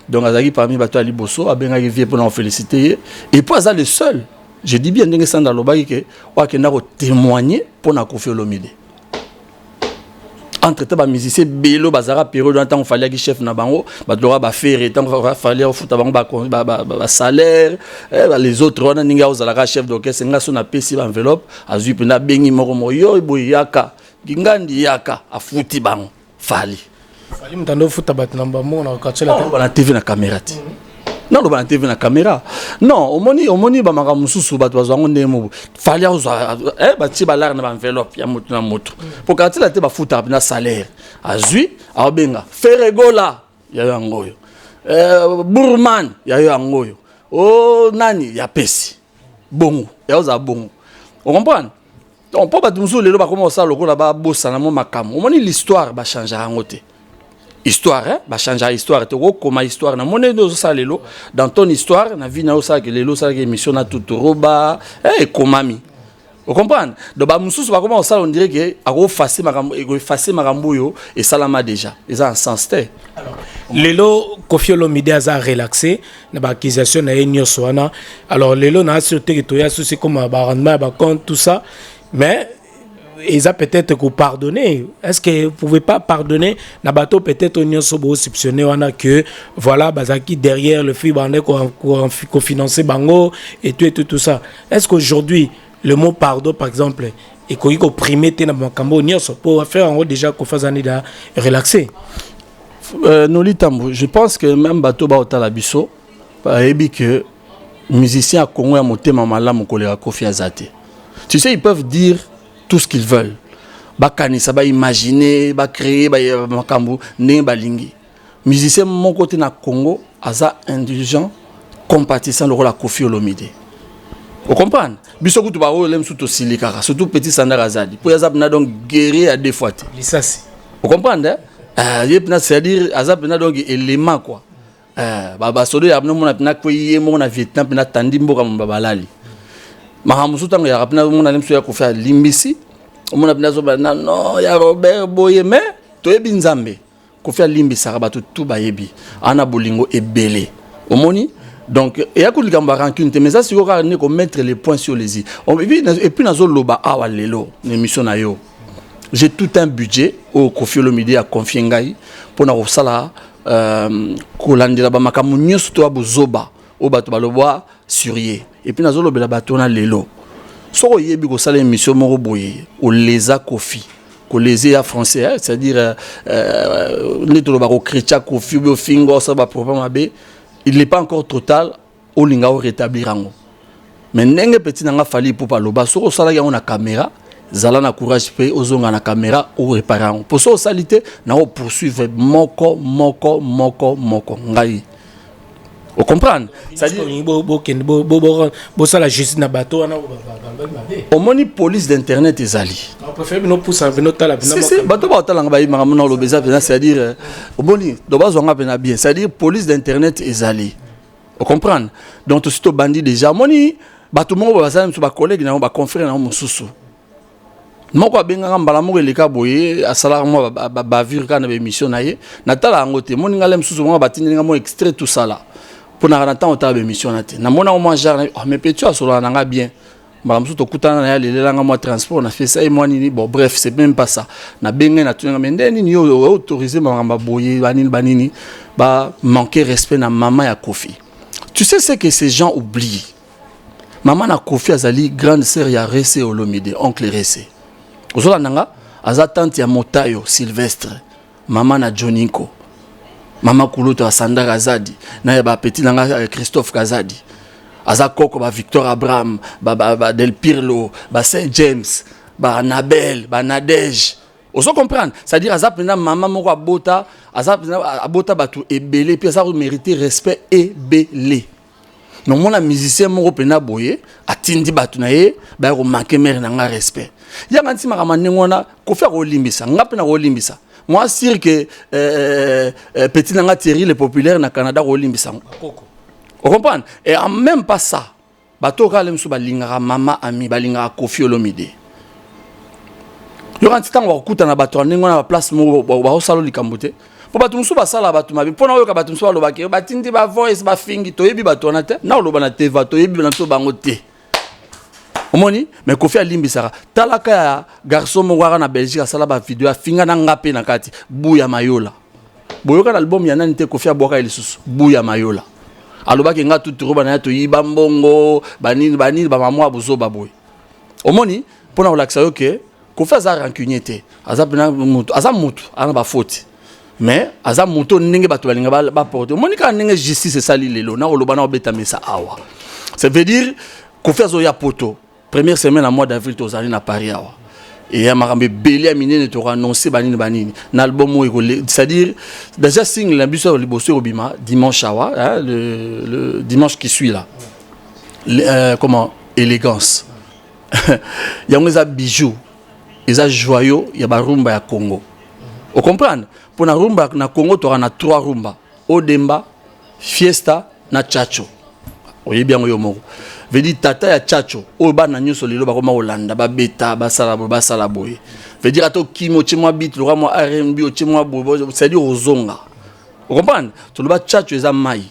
donc azaki parmi bato ali boso abenga vie pour nous féliciter et puis ça le seul je dis bien ndenge sanda lobaki ke wa kenda ko témoigner pour na Kofi Olomide entre temps ba musicien belo bazara période dans temps fallait que chef na bango ba dora ba faire temps fallait futa bango ba salaire les autres wana ninga ozalaka chef d'orchestre nga so na pesi ba enveloppe azui pena bengi moko moyo boyaka ngandi yaka afuti bango fali fali mtando futa batnamba mo na katela na TV na caméra ti non lo ba TV na caméra non omoni ba maka mususu bato bazwango ndemo fali aza ba ti balar na enveloppe ya moto na moto pour katela te ba futa na salaire azui abenga feregola ya yangoyo burman ya yangoyo o nani ya pesi bongo ya oza bongo on comprend donc pour bato mususu lelo ba commencer lokola ba bossa na mo makamo omoni l'histoire ba changer angote histoire ba changer histoire to comment histoire na monnaie de ça lelo dans ton histoire na vie na ça que lelo ça que émission na tout roba et komami Vous comprenez? Donc ba mususu ba comment ça on dirait que a effacer makambo yo et salama déjà. Ils ont un sens té. Lelo Koffi Olomide a relaxé na ba accusation na yenyo soana. Alors lelo na sûreté que toya souci comme ba rendement ba compte tout ça mais ils ont peut-être que pardonner. Est-ce que vous pouvez pas pardonner na bateau peut-être on sobo soupçonné on que voilà bazaki derrière le film qu'on financer bango et tout ça. Est-ce qu'aujourd'hui le mot pardon par exemple et qu'on y opprimer na makambo nyonso pour faire en haut déjà qu'on fasse année da relaxer. Noli Tambo, je pense que même bateau ba otala biso et que musiciens à Congo a monté mamala mon collègue Koffi Azate. Tu sais ils peuvent dire tout ce qu'ils veulent. Bakani ça va imaginer, ba créer ba makambo ne balingi. Musicien mon côté na Congo aza indulgent compatissant le rôle à Koffi Olomide. Vous comprenez? Biso kutu ba olem surtout silikara, surtout petit Sandara Azadi. Pour yazab na donc guérir à deux fois. Lisasi. Vous comprenez? C'est-à-dire azab na donc élément quoi. Baba sodo ya mona na koyé mona Vietnam na tandi mboka mbabalali. Mahamusu tango ya rapna mona lemso ya Koffi limbisi. Mona pina zo na non ya Robert Boye mais to yebi nzambe. Koffi limbisa bato tout bayebi. Ana bolingo ebele. Omoni? Donc il y a que gamba rancune mais ça c'est qu'on ne qu'on mettre les points sur les i. Et puis nazo loba awa lelo l'émission na yo. J'ai tout un budget au Koffi Olomide a confié ngai pour na osala kolandela ba makamu nyonso to abozoba o bato baloba surier et puis nazo lobela bato na lelo. So yebi ko sala émission moko boye o leza Koffi ko leza ya français c'est-à-dire ne to ba ko chrétien Koffi o fingo ça ba problème abe. Il n'est pas encore total au linga au rétablir ango. Mais n'enge petit nanga fali pour pas loba so sala ya na caméra zala na courage pe ozonga na caméra ou réparer. Pour ça salité na o poursuivre moko ngai. Vous comprenez? C'est-à-dire bo sala justice na bateau na au moni police d'internet ezali. On préfère nous pousser venir tala bina. Si bateau ba tala ngaba yima na lobeza c'est-à-dire au moni do bazonga bena bien, c'est-à-dire police d'internet ezali. Vous comprenez? Donc tout ce bandit déjà moni bateau mo ba sala ba collègue na ba confrère na mususu. Moko benga mbala moko eleka boye asala mo ba vivre kana be mission na ye na tala ngote moni ngale mususu mo batindi nga mo extrait tout ça là. Pour na temps ta émission na te na mona au moins genre mais petit solo na nga bien mbala mususu tokutana na ya lelanga mo transport na fait ça et moi ni bon bref c'est même pas ça na benga na tunga mais ndeni ni autorisé mamba boye banini ba manquer respect na maman ya Koffi. Tu sais ce que ces gens oublient? Maman na Koffi azali grande sœur ya Rese Olomide oncle Rese. Ozola nanga aza tante ya Motayo Sylvestre maman na Joninko. Mama Kuluto a Sandara Azadi na ya ba petit nanga Christophe Kazadi aza koko ba Victor Abraham ba Del Pirlo ba Saint James ba Anabel ba Nadège oso comprendre c'est-à-dire aza pena maman moko abota aza pena abota batu ebele puis aza mériter respect ebele non mon musicien moko pena boye atindi batu na ye ba ko manquer mère nanga respect ya nganti makamane ngona ko faire olimbisa ngape na olimbisa. Moi, sûr que petit nanga Thierry le populaire na Canada olimbisa. Vous comprenez? Et en même pas ça, bato kalem su balinga mama ami balinga Koffi Olomide. Yo kanti tango okuta na bato ningo na place mo ba osalo likambote. Po bato musu basala bato mabi. Pona yo ka bato musu baloba ke batindi ba voice ba fingi to yebi bato na te. Na oloba na te va to yebi na so bango te. Omoni mais Koffi alimbisaka talaka ya garçon mongwara na Belgique asala ba vidéo afinga na ngape na kati buya mayola boyoka na album ya nani te Koffi aboka elisusu buya mayola aloba ke nga tutu roba na to yiba mbongo banini ba maman abuzo baboy. Omoni pona relaxa yo ke Koffi aza rancunier te aza mutu ana ba faute mais aza mutu ndenge bato balinga ba porter. Omoni ka ndenge justice sali lelo na oloba na obeta mesa awa ça veut dire Koffi azo ya poto. Première semaine à mois d'avril, tu es à Paris. Et il y a un belé à miner, tu as annoncé banini. L'album, c'est-à-dire, déjà, signe l'ambition de Libosso Obima, dimanche, le dimanche qui suit là. Comment? Élégance. Il y a des bijoux, des joyaux, il y a des rumba à Congo. Vous comprenez? Pour la rumba na Congo, tu as 3 rumba. Odemba, Fiesta, na Chacho. Oui, bien, oui, veut dire tata ya chacho o ba na nyoso lelo ba koma Hollanda ba beta ba sala boye veut dire ato kimo chimwa beat lo mo R&B o chimwa bobo c'est dire ozonga vous comprenez to lo ba chacho eza mai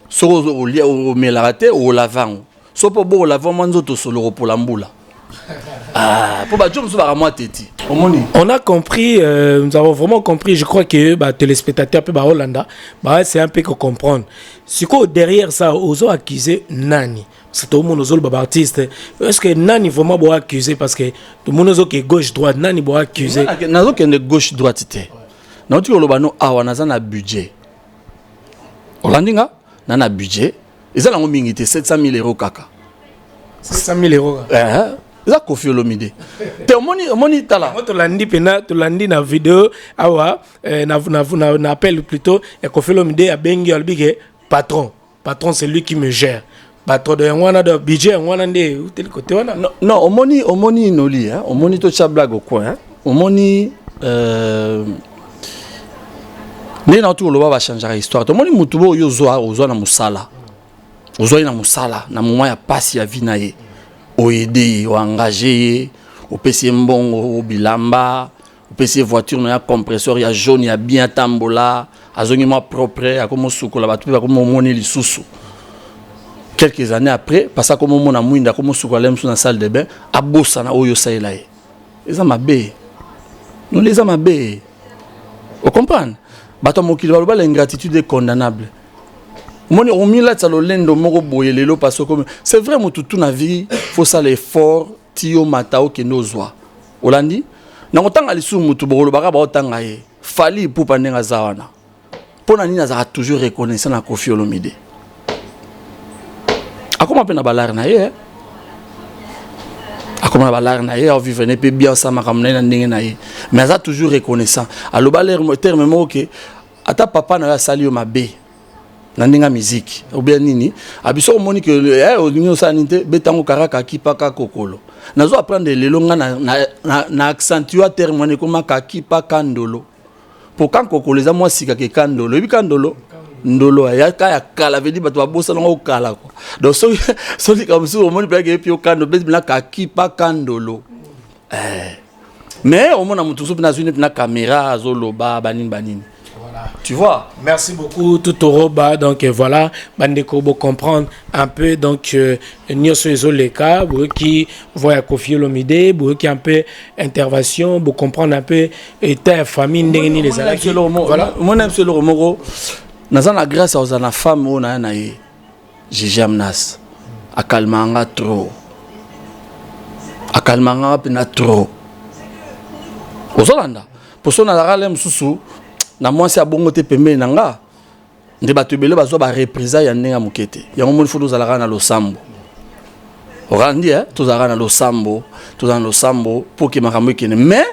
so o lia o melarate o lavang so po bo lavang manzo to solo pour lambula pour ba jom so ba moi teti. On a compris, nous avons vraiment compris, je crois que téléspectateurs peu Hollanda, c'est un peu que comprendre. Ce que derrière ça, ils ont accusé Nani. C'est tout le monde aux autres artistes. Est-ce que Nani vraiment doit accuser parce que tout le monde aux qui gauche droite, Nani doit accuser. Nazo qui est gauche droite té. Non tu olobano awa na budget. Hollandinga na budget. Ils ont ngomingité 700 000 € kaka. 700 000 €. Ça Koffi Olomide. Te omoni tala. Moi to landi na vidéo awa na appel plutôt et Koffi Olomide a bengi albige patron. Patron c'est lui qui me gère. Patron de ngwana de budget ngwana ndé tel côté wana. Non, omoni noli hein. Omoni to cha blague au coin hein. Omoni né na tout loba va changer histoire. Omoni mutubo yo zo na musala. Ozo na musala na moment ya passe ya vie na ye. Oede o engagé o PC mbongo o bilamba o PC voiture na compresseur ya jaune ya bien tambola azongi moi propre akomo sukola batu ba komo moni lisusu quelques années après passa comme mona mwinda komo sukola lemso na salle de bain abosa na oyo saela e eza mabe nous les amabe vous comprenez bato mokili ba l'ingratitude est condamnable. Moni omila tsalo lendo moko boye lelo parce que c'est vrai mututu na vie faut ça l'effort tio matao ke nozwa Olandi na ngotanga lisu mutu bolo baka ba otanga ye fali pour pandenga zawana pona nini azaka toujours reconnaissant na Koffi Olomide akoma pe na balar na ye akoma na balar na ye on vivre ne pe bien ça makamna na ndenge na ye mais aza toujours reconnaissant aloba l'air terme moko ke ata papa na ya sali yo mabe nandinga musique ou bien nini abiso moni que olingo sanité betango karaka kipaka kokolo nazo apprendre lelonga na accentuer terme ne koma kakipa kandolo pour quand kokolo za moi sika ke kandolo ebi kandolo ndolo ya kala vedi bato babosa longo kala ko donc so comme ça moni pe ke pio kandolo bezina kakipa kandolo mais au moins na mutu so na zune na caméra azoloba banini. Tu vois. Merci beaucoup Tutoroba. Donc voilà, bandeko bo comprendre un peu donc nyoso ezoleka qui voit Koffi Olomide, qui un peu intervention, bo comprendre un peu état famille ndeni les alaki. Voilà, mon aime c'est le romoro. Nazana grâce aux ana femme ona na ye. Gigi Amnas. Akalmanga trop. Akalmanga pena trop. Ozolanda. Pour ça na ralem susu na moi c'est bongo te pembe nanga nde bato bele bazo ba reprisa ya ndenga mukete ya ngomoni foto zalaka na losambo orandi to zalaka na losambo to dans losambo pour que makambo kene mais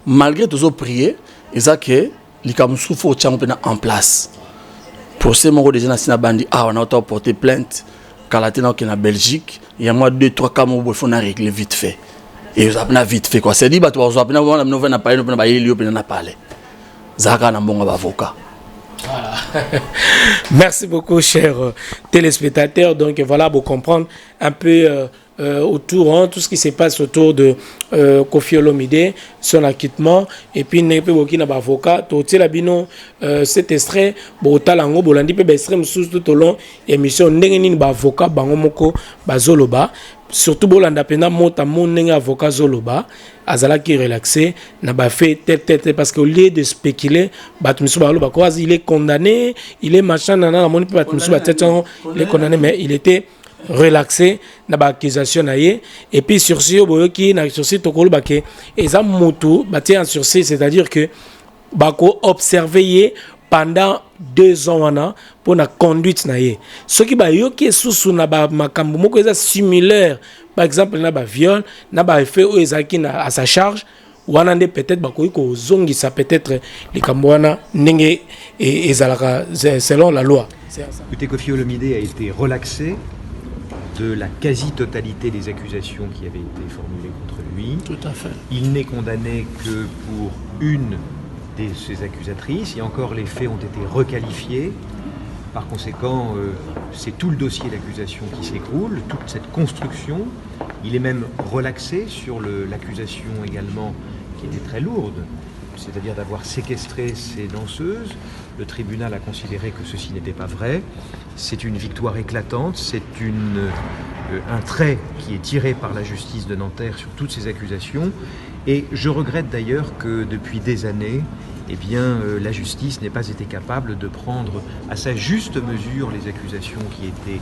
malgré toujours prier eza que likamusu fo tchango na en place procès moko déjà na sina bandi on a auto porter plainte kalatena na Belgique il y a moi 2-3 cas mo faut na régler vite fait et vous avez vite fait quoi c'est dit bato bazo apena na nouvelle na parler na ba yeli opena na parler. Voilà. Merci beaucoup, chers téléspectateurs. Donc voilà, pour comprendre un peu autour, tout ce qui se passe autour de Koffi Olomide, son acquittement, et puis il y a un avocat, cet extrait, Botalango, Bolandi, extrait tout au long émission, il y a un avocat, Bangomoko, Bazoloba. Surtout bolanda pena mota monenga avocat zoloba azala qui relaxé n'a pas fait tête parce qu'au lieu de spéculer batmusu balo ba quoi il est condamné il est machin nana moni batmusu ba tête il est condamné mais il était relaxé na ba accusation na ye et puis sursis boyoki na sursis tokolo ba ke eza mutu batie en sursis c'est-à-dire que bako observer pendant 2 ans pour la conduite na ye ce qui ba yoki susu na ba makambo moko eza similaire par exemple na ba viol na ba effet o ezaki na à sa charge wana nde peut-être bakoki ko zongisa peut-être likambo wana ndenge ezalaka selon la loi. Écoutez, Koffi Olomide a été relaxé de la quasi-totalité des accusations qui avaient été formulées contre lui. Tout à fait. Il n'est condamné que pour une de ses accusatrices, et encore les faits ont été requalifiés. Par conséquent, c'est tout le dossier d'accusation qui s'écroule, toute cette construction. Il est même relaxé sur l'accusation également qui était très lourde, c'est-à-dire d'avoir séquestré ces danseuses. Le tribunal a considéré que ceci n'était pas vrai. C'est une victoire éclatante, c'est un trait qui est tiré par la justice de Nanterre sur toutes ces accusations. Et je regrette d'ailleurs que depuis des années, eh bien, la justice n'ait pas été capable de prendre à sa juste mesure les accusations qui étaient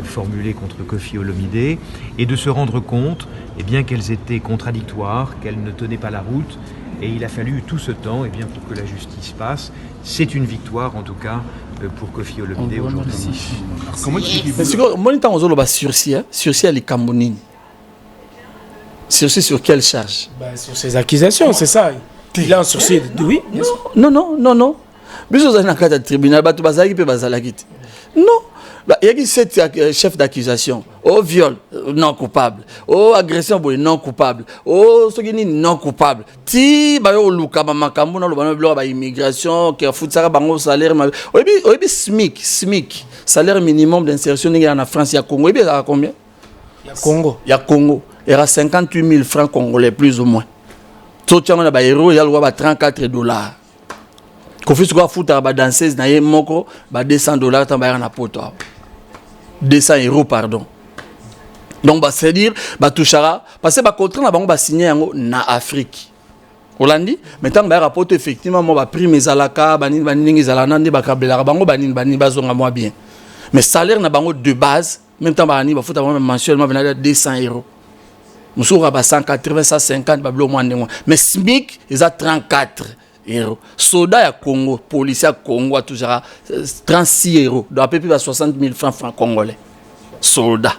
formulées contre Koffi Olomidé et de se rendre compte eh bien, qu'elles étaient contradictoires, qu'elles ne tenaient pas la route. Et il a fallu tout ce temps eh bien, pour que la justice passe. C'est une victoire en tout cas pour Koffi Olomidé aujourd'hui. Comment sursis à l'Ikambounine. Sursis sur quelle charge? Sur ces accusations, c'est ça. Il est en sursis. Oui. Non. Mais vous avez un tribunal, non. Il y a 7 chefs d'accusation. Au viol, non coupable. Au agression, non coupable. Au sogini, non coupable. Ti, au luka, makambo, na immigration, qui a foutu ça, bango salaire. Obi SMIC, salaire minimum d'insertion en France, il y a Congo. Il y a combien? Il y a Congo. Il y a 58 000 francs congolais, plus ou moins. Tout le monde a héros, il y a 34 $. Kofi Souga foutu à danseuse, na moko, $200, t'as na poto. 200 €, pardon. Donc, c'est-à-dire, touchara, parce que le contrat, on va signer en Afrique. Hollandi, maintenant, on rapporte effectivement, on va prix mes alaka, banin zalanandi, bakabela, bango banin bazonga moi bien. Mais salaire na bango de base, même temps, bani, ba foutu mensuellement 200 €. Moussou va 180, 150, bablo moins de moins. Mais SMIC, ils ont 34 €. Soda à Congo, policier à Congo, toujours 36 €. Donc à peu près 60 000 francs congolais. Soda.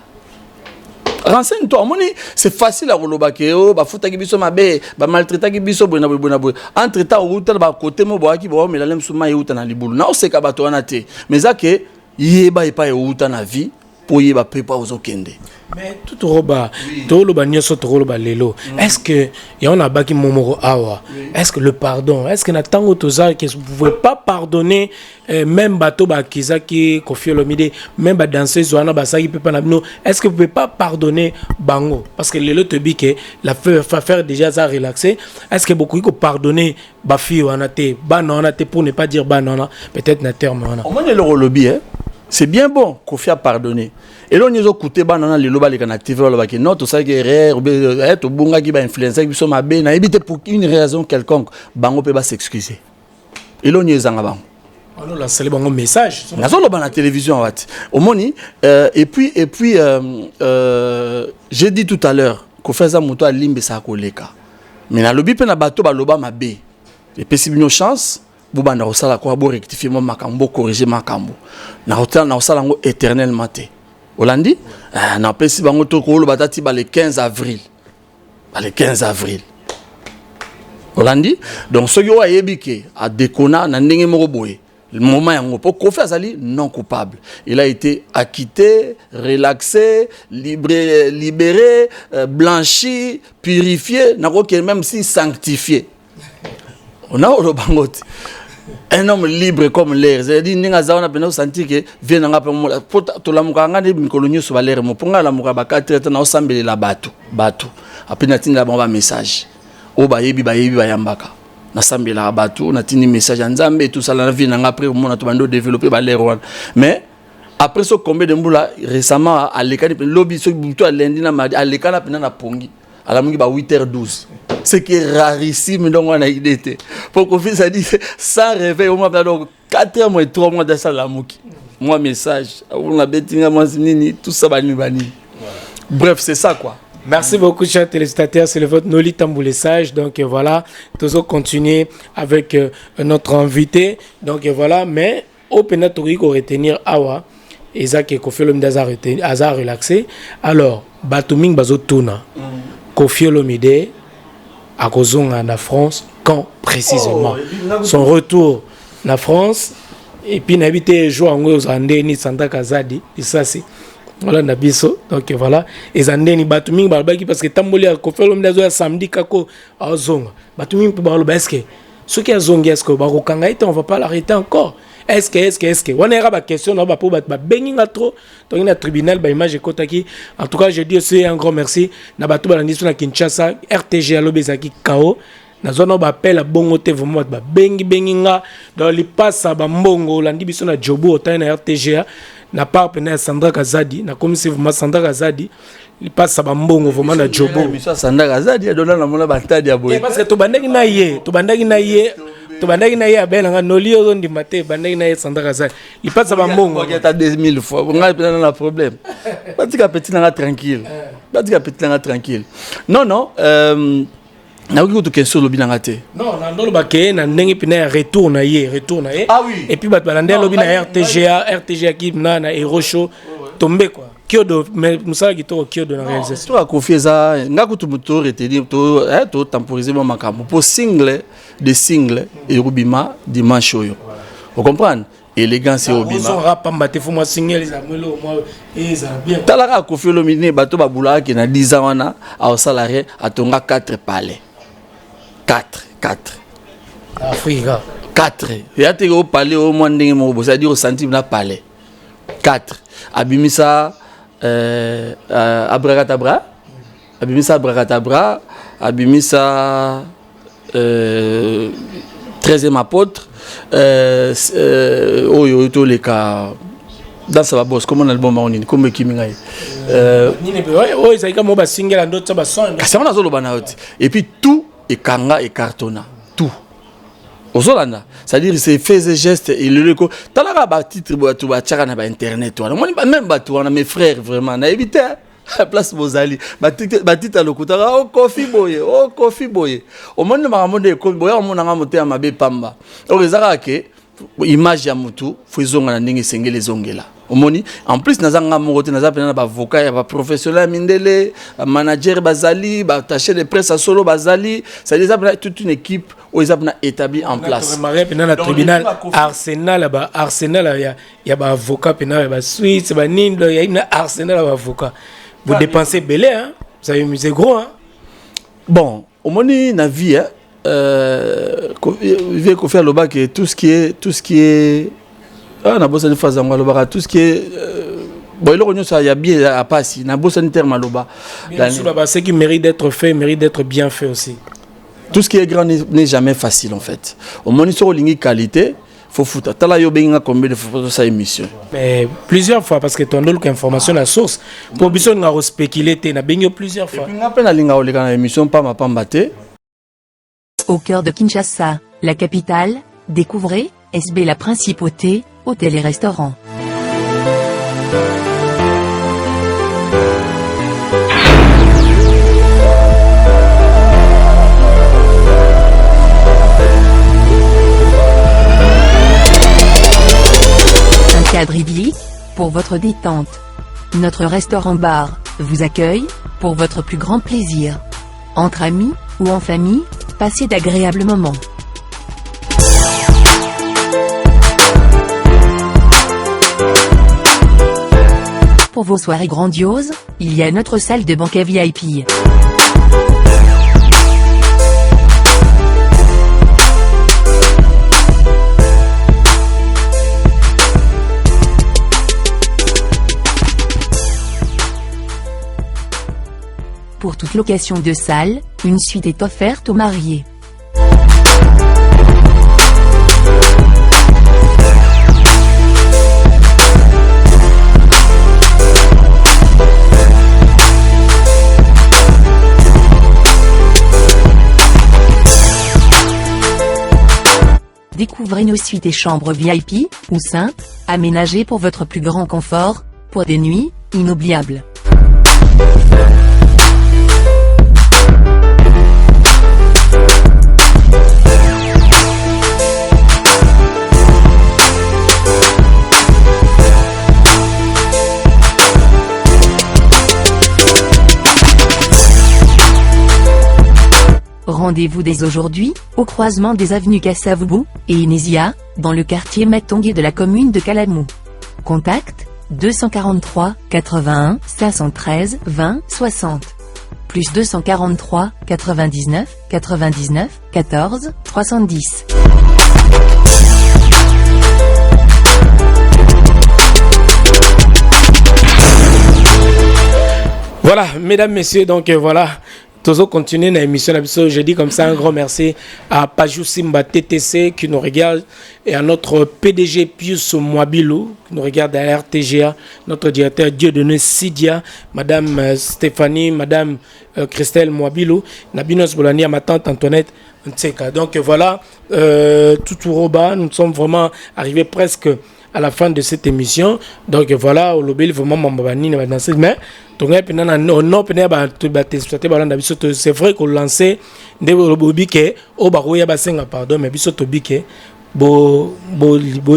Renseigne-toi, c'est facile à relobakeo, ba futa ki biso mabe, ba maltraiter ki biso bona. Entre temps, outa ba côté mo boaki bo mais la lem souma outa na libulu. Na oseka bato wana te. Mais ça que yeba epa outa na vie pour yeba pepa ozokende. Mais tout roba, tout le bagnon sur tout le lelo. Est-ce que y en a baki momoro awa? Est-ce que le pardon? Est-ce que na tango toza que vous pouvez pas pardonner même bateau ba kizaki Koffi Olomidé, même ba danseuse zoana ba saki pepa na bino? Est-ce que vous pouvez pas pardonner bango? Parce que lelo te dit que la faire déjà ça relaxer. Est-ce que beaucoup ko pardonner ba fille wana te, ba nona te pour ne pas dire ba nona, peut-être na terme wana. On va le lobby hein. C'est bien bon Koffi a pardonné. Et là, on a écouté banana les lobas les canactifs là qui non tout ça qui est rare ou bunga qui va influencer qui sont ma bé na éviter pour une raison quelconque bango peut pas s'excuser. Et là on y est en avant. Alors là c'est le bon message. Na zo loba na télévision wat. Au moni et puis j'ai dit tout à l'heure qu'on fait ça moto à limbe ça koleka. Mais na lobi pe na bato ba loba ma bé. Et puis si une chance Bouba na osala ko abo rectifier mon makambo corriger makambo. Na hotel na osala ngo éternellement te. Hollandi na pesi bango to ko lo batati ba le 15 avril. Ba le 15 avril. Hollandi donc ce yo ayebike a décona na ndenge moko boye. Le moment yango pour Koffi azali non coupable. Il a été acquitté, relaxé, libéré, blanchi, purifié, na ko même si sanctifié. On a le bangote. Un homme libre comme l'air. C'est-à-dire, nous avons senti que vient en appel pour tout la mukanga de mikolonio sur l'air. Mon ponga la mukaba quatre na osambele la bateau. Après natini la bomba message. O bayebi bayambaka. Na sambele la bateau, natini message nzambe tout ça la vie na après au monde to bando développer ba l'air. Mais après ce combien de mboula récemment à l'école lobby so buto à lundi na mardi à l'école na pongi. À la mungi ba 8h12. Ce qui est rarissime, donc on a idée. Pour qu'on fasse ça, dit sans réveil, au moins 4 mois et 3 mois de ça, la mouki. Moi, message, on a bêtini, tout ça, bani. Bref, c'est ça quoi. Merci beaucoup, chers téléspectateurs. C'est le vote Noli Tamboulessage. Donc voilà, tous autres continuer avec notre invité. Donc voilà, mais au pénatori qu'on retenir Awa, et ça qui est Koffi Olomidé a relaxé. Alors, Batuming Bazotuna, Koffi Olomidé à Kozonga en France, quand précisément son retour en France et puis n'habiter jouer en aux Andeni Santa Kazadi et ça c'est voilà nabiso donc voilà et Andeni Batuming balbaki parce que tamboli à Koffi Olomidé samedi kako à Zonga Batuming pour balba est-ce que ce qui a Zonga est-ce que Barokanga on va pas l'arrêter encore est-ce que on a une question là pour battre benginga trop donc na tribunal ba image kotaki en tout cas je dis aussi un grand merci na bato balandi sur na Kinshasa RTG alobezaki KO na zone ba appel a bongo te vraiment ba benginga dans les passe ba mbongo landi biso na jobo otay na RTG na part pena Sandra Kazadi na comme si vraiment Sandra Kazadi il passe ba mbongo vraiment na jobo biso Sandra Kazadi a donné na mona batadi ya boye parce que to bandaki na ye abelanga noli ozo ndimate bandaki na ye Sandra Kazadi il passe ba mbongo il y a 2000 fois on a un problème batika petit na tranquille non na oki question lobi na ngate non na ndolo bakeye na ndenge pina retour na ye ah oui et puis bat balande lobi na RTGA qui na Hero Show tomber quoi kiodo mais musala kitoko kiodo na réalisation to a confier ça ngakutu moto retenir to temporiser mon makambo pour single et Rubima dimanche oyo vous comprenez élégance et Rubima on rap mbate fo moi single za mwelo moi eza bien talaka confier lo mine bato babula ki na 10 ans wana au salarié atonga 4 palais 4 Afrika 4 ya te au palais au moins ndenge mo bo ça dire au centime na palais 4 abimisa abracadabra abimisa 13e apôtre oyo to les cas dans sa boss comment album on comme kiminga oh ça comme ba single ndo tsa ba son kasi on a zolo banaoti et puis tout et kanga et cartona tout ozolanda c'est-à-dire c'est faisait geste et le ko talaka ba titre ba tu ba tchaka na ba internet wana même ba tu wana mes frères vraiment na éviter place Mozali ba titre lokuta o coffee boye au monde makamode ko boye on na ngamote ya mabe pamba o rezaka ke image ya mutu fuzonga na ndenge sengele zongela omoni en plus nazanga mokote nazapena na ba avocat ya ba professionnel mindele manager bazali ba attaché de presse à solo bazali ça les a toute une équipe où ils ont établi en place dans tribunal Arsenal ya ba avocat pena ba Suisse ba nindo ya une Arsenal ba avocat vous dépensez belé hein ça c'est gros hein bon omoni na vie hein il faut faire le bac et tout ce qui est na bossa de phase ngalo ba tout ce qui est bon il y a bien à passer na bossa terme loba ce qui mérite d'être fait mérite d'être bien fait aussi tout ce qui est grand n'est jamais facile en fait au moins sur ligne qualité faut foutre tala yo benga combien de fois ça émission mais plusieurs fois parce que ton dolk information la source pour biso nga spéculer te na bengo plusieurs fois et puis ngapena linga oleka na émission pas ma pambate. Au cœur de Kinshasa, la capitale, découvrez SB la principauté, hôtel et restaurant. Un cadre idyllique pour votre détente. Notre restaurant-bar vous accueille pour votre plus grand plaisir. Entre amis ou en famille, passez d'agréables moments. Pour vos soirées grandioses, il y a notre salle de banquet VIP. Pour toute location de salle, une suite est offerte aux mariés. Découvrez nos suites et chambres VIP, ou simples, aménagées pour votre plus grand confort, pour des nuits inoubliables. Rendez-vous dès aujourd'hui, au croisement des avenues Kassavubu et Inésia, dans le quartier Matongé de la commune de Kalamou. Contact 243 81 513 20 60 plus 243 99 99 14 310. Voilà, mesdames, messieurs, donc voilà. Toujours continuer l'émission. Je dis comme ça un grand merci à Pajou Simba TTC qui nous regarde et à notre PDG Pius Mwabilou qui nous regarde à RTGA, notre directeur Dieudonné Sidia, Madame Stéphanie, Madame Christelle Mwabilou, Nabinos Bolani, à ma tante Antoinette Ntseka. Donc voilà, tout Roba, nous sommes vraiment arrivés presque à la fin de cette émission. Donc voilà, au lobby vraiment Mambani va danser, mais c'est vrai qu'on lancé des bobike au barouya basenga pardon mais biso tobike bo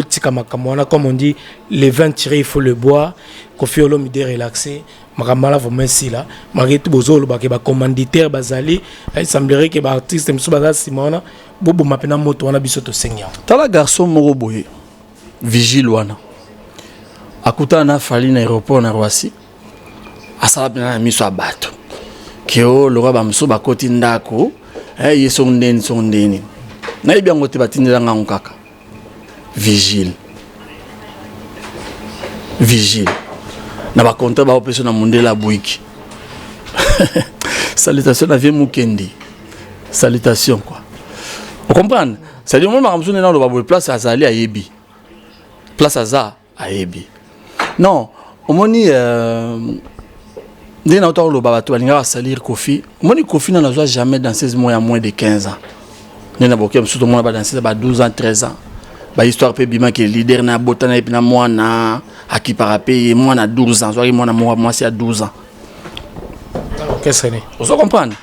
tikamakamwana comme on dit les vins tirés il faut le boire Koffi Olomide relaxé makamala vraiment si là malgré tout bozolo ba commanditaire bazali il semblerait que ba artiste mso baza simona bobo mapena moto wana biso to senya tala garçon moko boye vigile wana akutana fali na aéroport na Roissy asala pena miso abato keo lora ba mso bakoti ndako yeso ndeni na yebi yango te batindela nga nkaka vigile na ba kontra ba opération na mondela buiki salutation na vie mukendi salutation quoi vous comprenez c'est du moment comme na lo ba place azali ayebi place aza ayebi non omoni Dès notre le babato alinga salir Koffi. Moni Koffi n'a jamais dansé moins à moins de 15 ans. N'a boké surtout moi danser ba 12 ans 13 ans. Ba histoire pe bima que leader na botana et puis na moi na akiparapé moi na 12 ans, soit moi c'est à 12 ans. Qu'est-ce que c'est? Vous comprenez?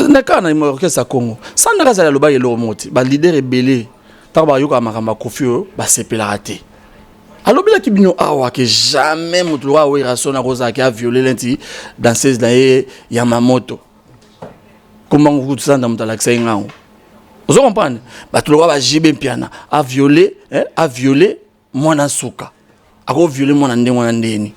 Na kana mo orchestre Congo. Ça na razala lo ba yelo moti. Ba leader est belé. Taba yoka makamba Koffi ba sepela raté. Alors, il y a que jamais Moutoura ou Irasona Rosa qui a violé l'enti dans ces années Yamamoto. Comment vous ça dans mon accès? Vous comprenez? Batouloua va jibe piana a violé mon souka. A violé mon andeni.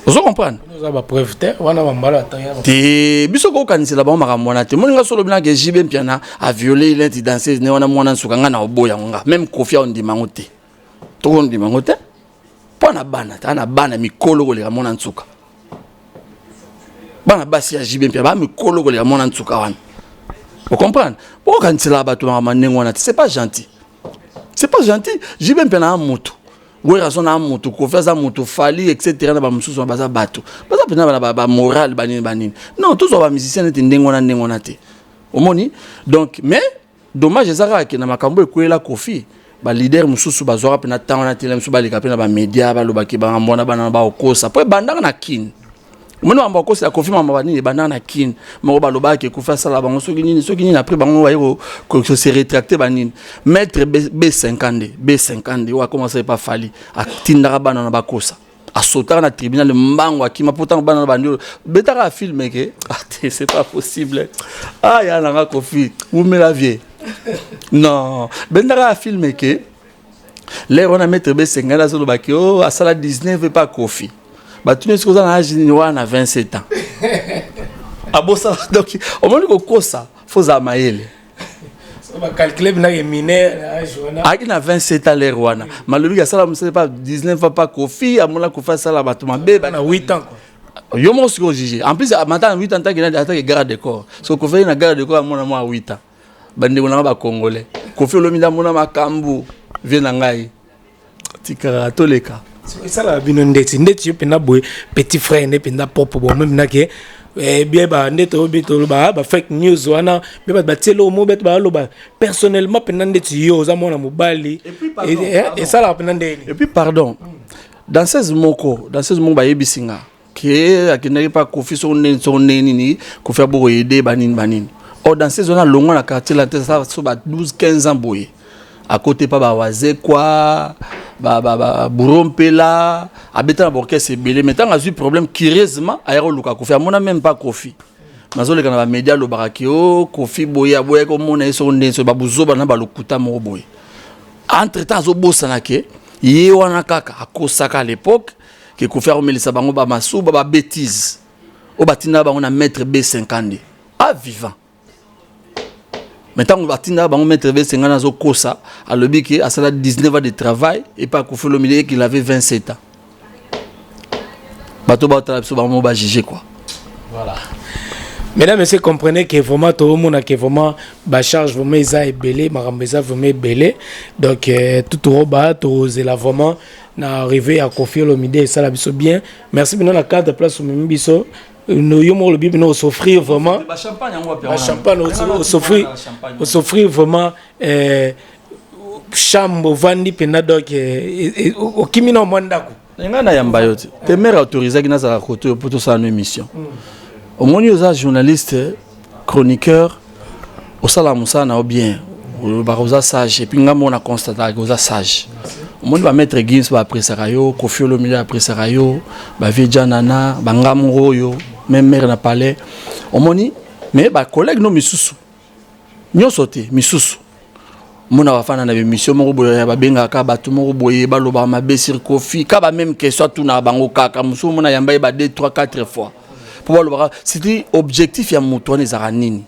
Vous comprenez? Nous avons preuve terre, on a mal te bisoko kanisi la ba makamona te moninga solo bina ke jibe piana a violé l'enti dans ces années on a mon souka nga na oboya nga même Koffi on dit mangote. Tout dit mangote pas na bana mikolo koleka mona nsuka bana basi ya jibe mpia ba mikolo koleka mona nsuka wana vous comprenez pourquoi quand c'est là ba to manengo wana c'est pas gentil jibe mpia na moto we raison na moto ko faire moto fali etc na ba mususu ba za bato baza pena ba moral banini non tous ba musiciens neti ndengo na te omoni donc mais dommage ezaka ke na makambo ekwela Koffi ba leader mususu bazora pena tanga tele mususu balika pena ba media baloba ki ba mbona bana ba okosa po bandanga na kin mwana amba okosa Koffi mama bani bandanga na kin mo baloba ki kufa sala bango soki nini après bango wayo ko se rétracter banini maître B50 wa commencer pas fali atindara bana na bakosa a sauter na tribunal mbango akima pourtant bana na bandi betaka filmer que c'est pas possible ya na Koffi ou me la vie. Non, Bendara a filmé que les on a mettre B50 là sur le bac à sala 19 et pas Koffi. Bah tu ne sais pas na 27 ans. Ah bon ça donc au moins que ça faut zamaele. Ça va calculer na mineur ah il a 27 ans les wana. Malobi ka sala c'est pas 19 pas Koffi à mon la Koffi sala batuma beba na 8 ans quoi. Yo mon sco jugé. En plus maintenant 8 ans tant qu'il a garde de corps. So Koffi na garde de corps à mon 8 ans. Bande mona ba congolais Koffi Olomide mona makambu vient ngai tikara toleka ça la bino ndeti yo pena boy petit frère ne pena pop bo même na ke bien ba ndeto bito ba fake news wana be ba telo mo bet ba lo ba personnellement pena ndeti yo za mona mobali et ça la pena ndeni et puis pardon dans 16 moko ba yebisinga ke akinaki pa Koffi so neni ni Koffi abo aider banini. Or dans ces zones-là, longuement la quartier là, ça va 12-15 ans boye. À côté pas bawaze quoi, Burompela, habitant à Borké c'est belé. Maintenant on a eu problème curieusement aéro Luka Koffi. On n'a même pas Koffi. Mazole quand on a média le barakio, Koffi boye comme on est sur ne sur babuzo bana balokuta mo boye. Entre temps zo bossa na ke, yé wana kaka à Kosaka à l'époque que Koffi a remis les sabango ba masu ba bêtise. Au batina ba on a mettre B50 à vivant. Maintenant, on va mettre B50 dans Kosa, à l'objet qui a 19 ans de travail et pas Koffi Olomide qu'il avait 27 ans. bato batala biso bango ba juger quoi. Voilà. Mesdames et messieurs, comprenez que vraiment tout le monde a que vraiment ba charge vraiment eza ebelé, marambeza vraiment ebelé. Donc tout au bas, tout zela vraiment na arrivé à Koffi Olomide et ça la biso bien. Merci bien la carte de place au même biso. Nous yomor le bibi nous s'offrir vraiment Ba champagne en ba champagne au s'offrir vraiment chambre vandi pena donc au kimino mwandako. Ngana yamba yote. Te mère autorisé qui na za koto pour tout ça une émission. Au moins aux journaliste, chroniqueur, au salamusa na bien, au barosa sage et puis ngamo na constater aux sage. Au moins va mettre Gims va après Sarayo, Koffi Olomide après Sarayo, ba Vidja Nana, ba ngamo yo, même mère na palais. Au moins mais ba collègue no misusu. Nyo sauté misusu. Mona wafana na émission moko boya ba benga ka ba tout moko boye ba loba ma besir Koffi, ka ba même question tout na bango kaka musu mona yamba ba 2 3 4 fois. C'était objectif ya moto ne zaranini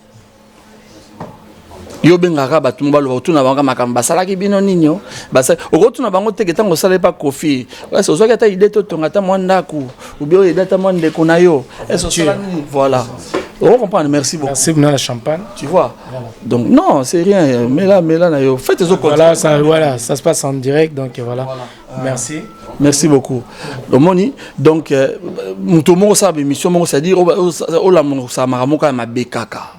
yo bengaka batu mbalo batu na banga makamba salaki bino ninyo basa okotu na bango teke tango sala pa Koffi est-ce que ata idée to tongata mwanda ku ou bien idée ta mwande kona yo est-ce que voilà on comprend. Merci beaucoup. Merci bien la champagne. Tu vois. Voilà. Donc non, c'est rien. Mais là na yo faites les autres. Voilà, ça se passe en direct donc voilà. Merci. Merci beaucoup. Donc mutomo sa émission mo c'est dire o la mo sa maramoka ma bekaka.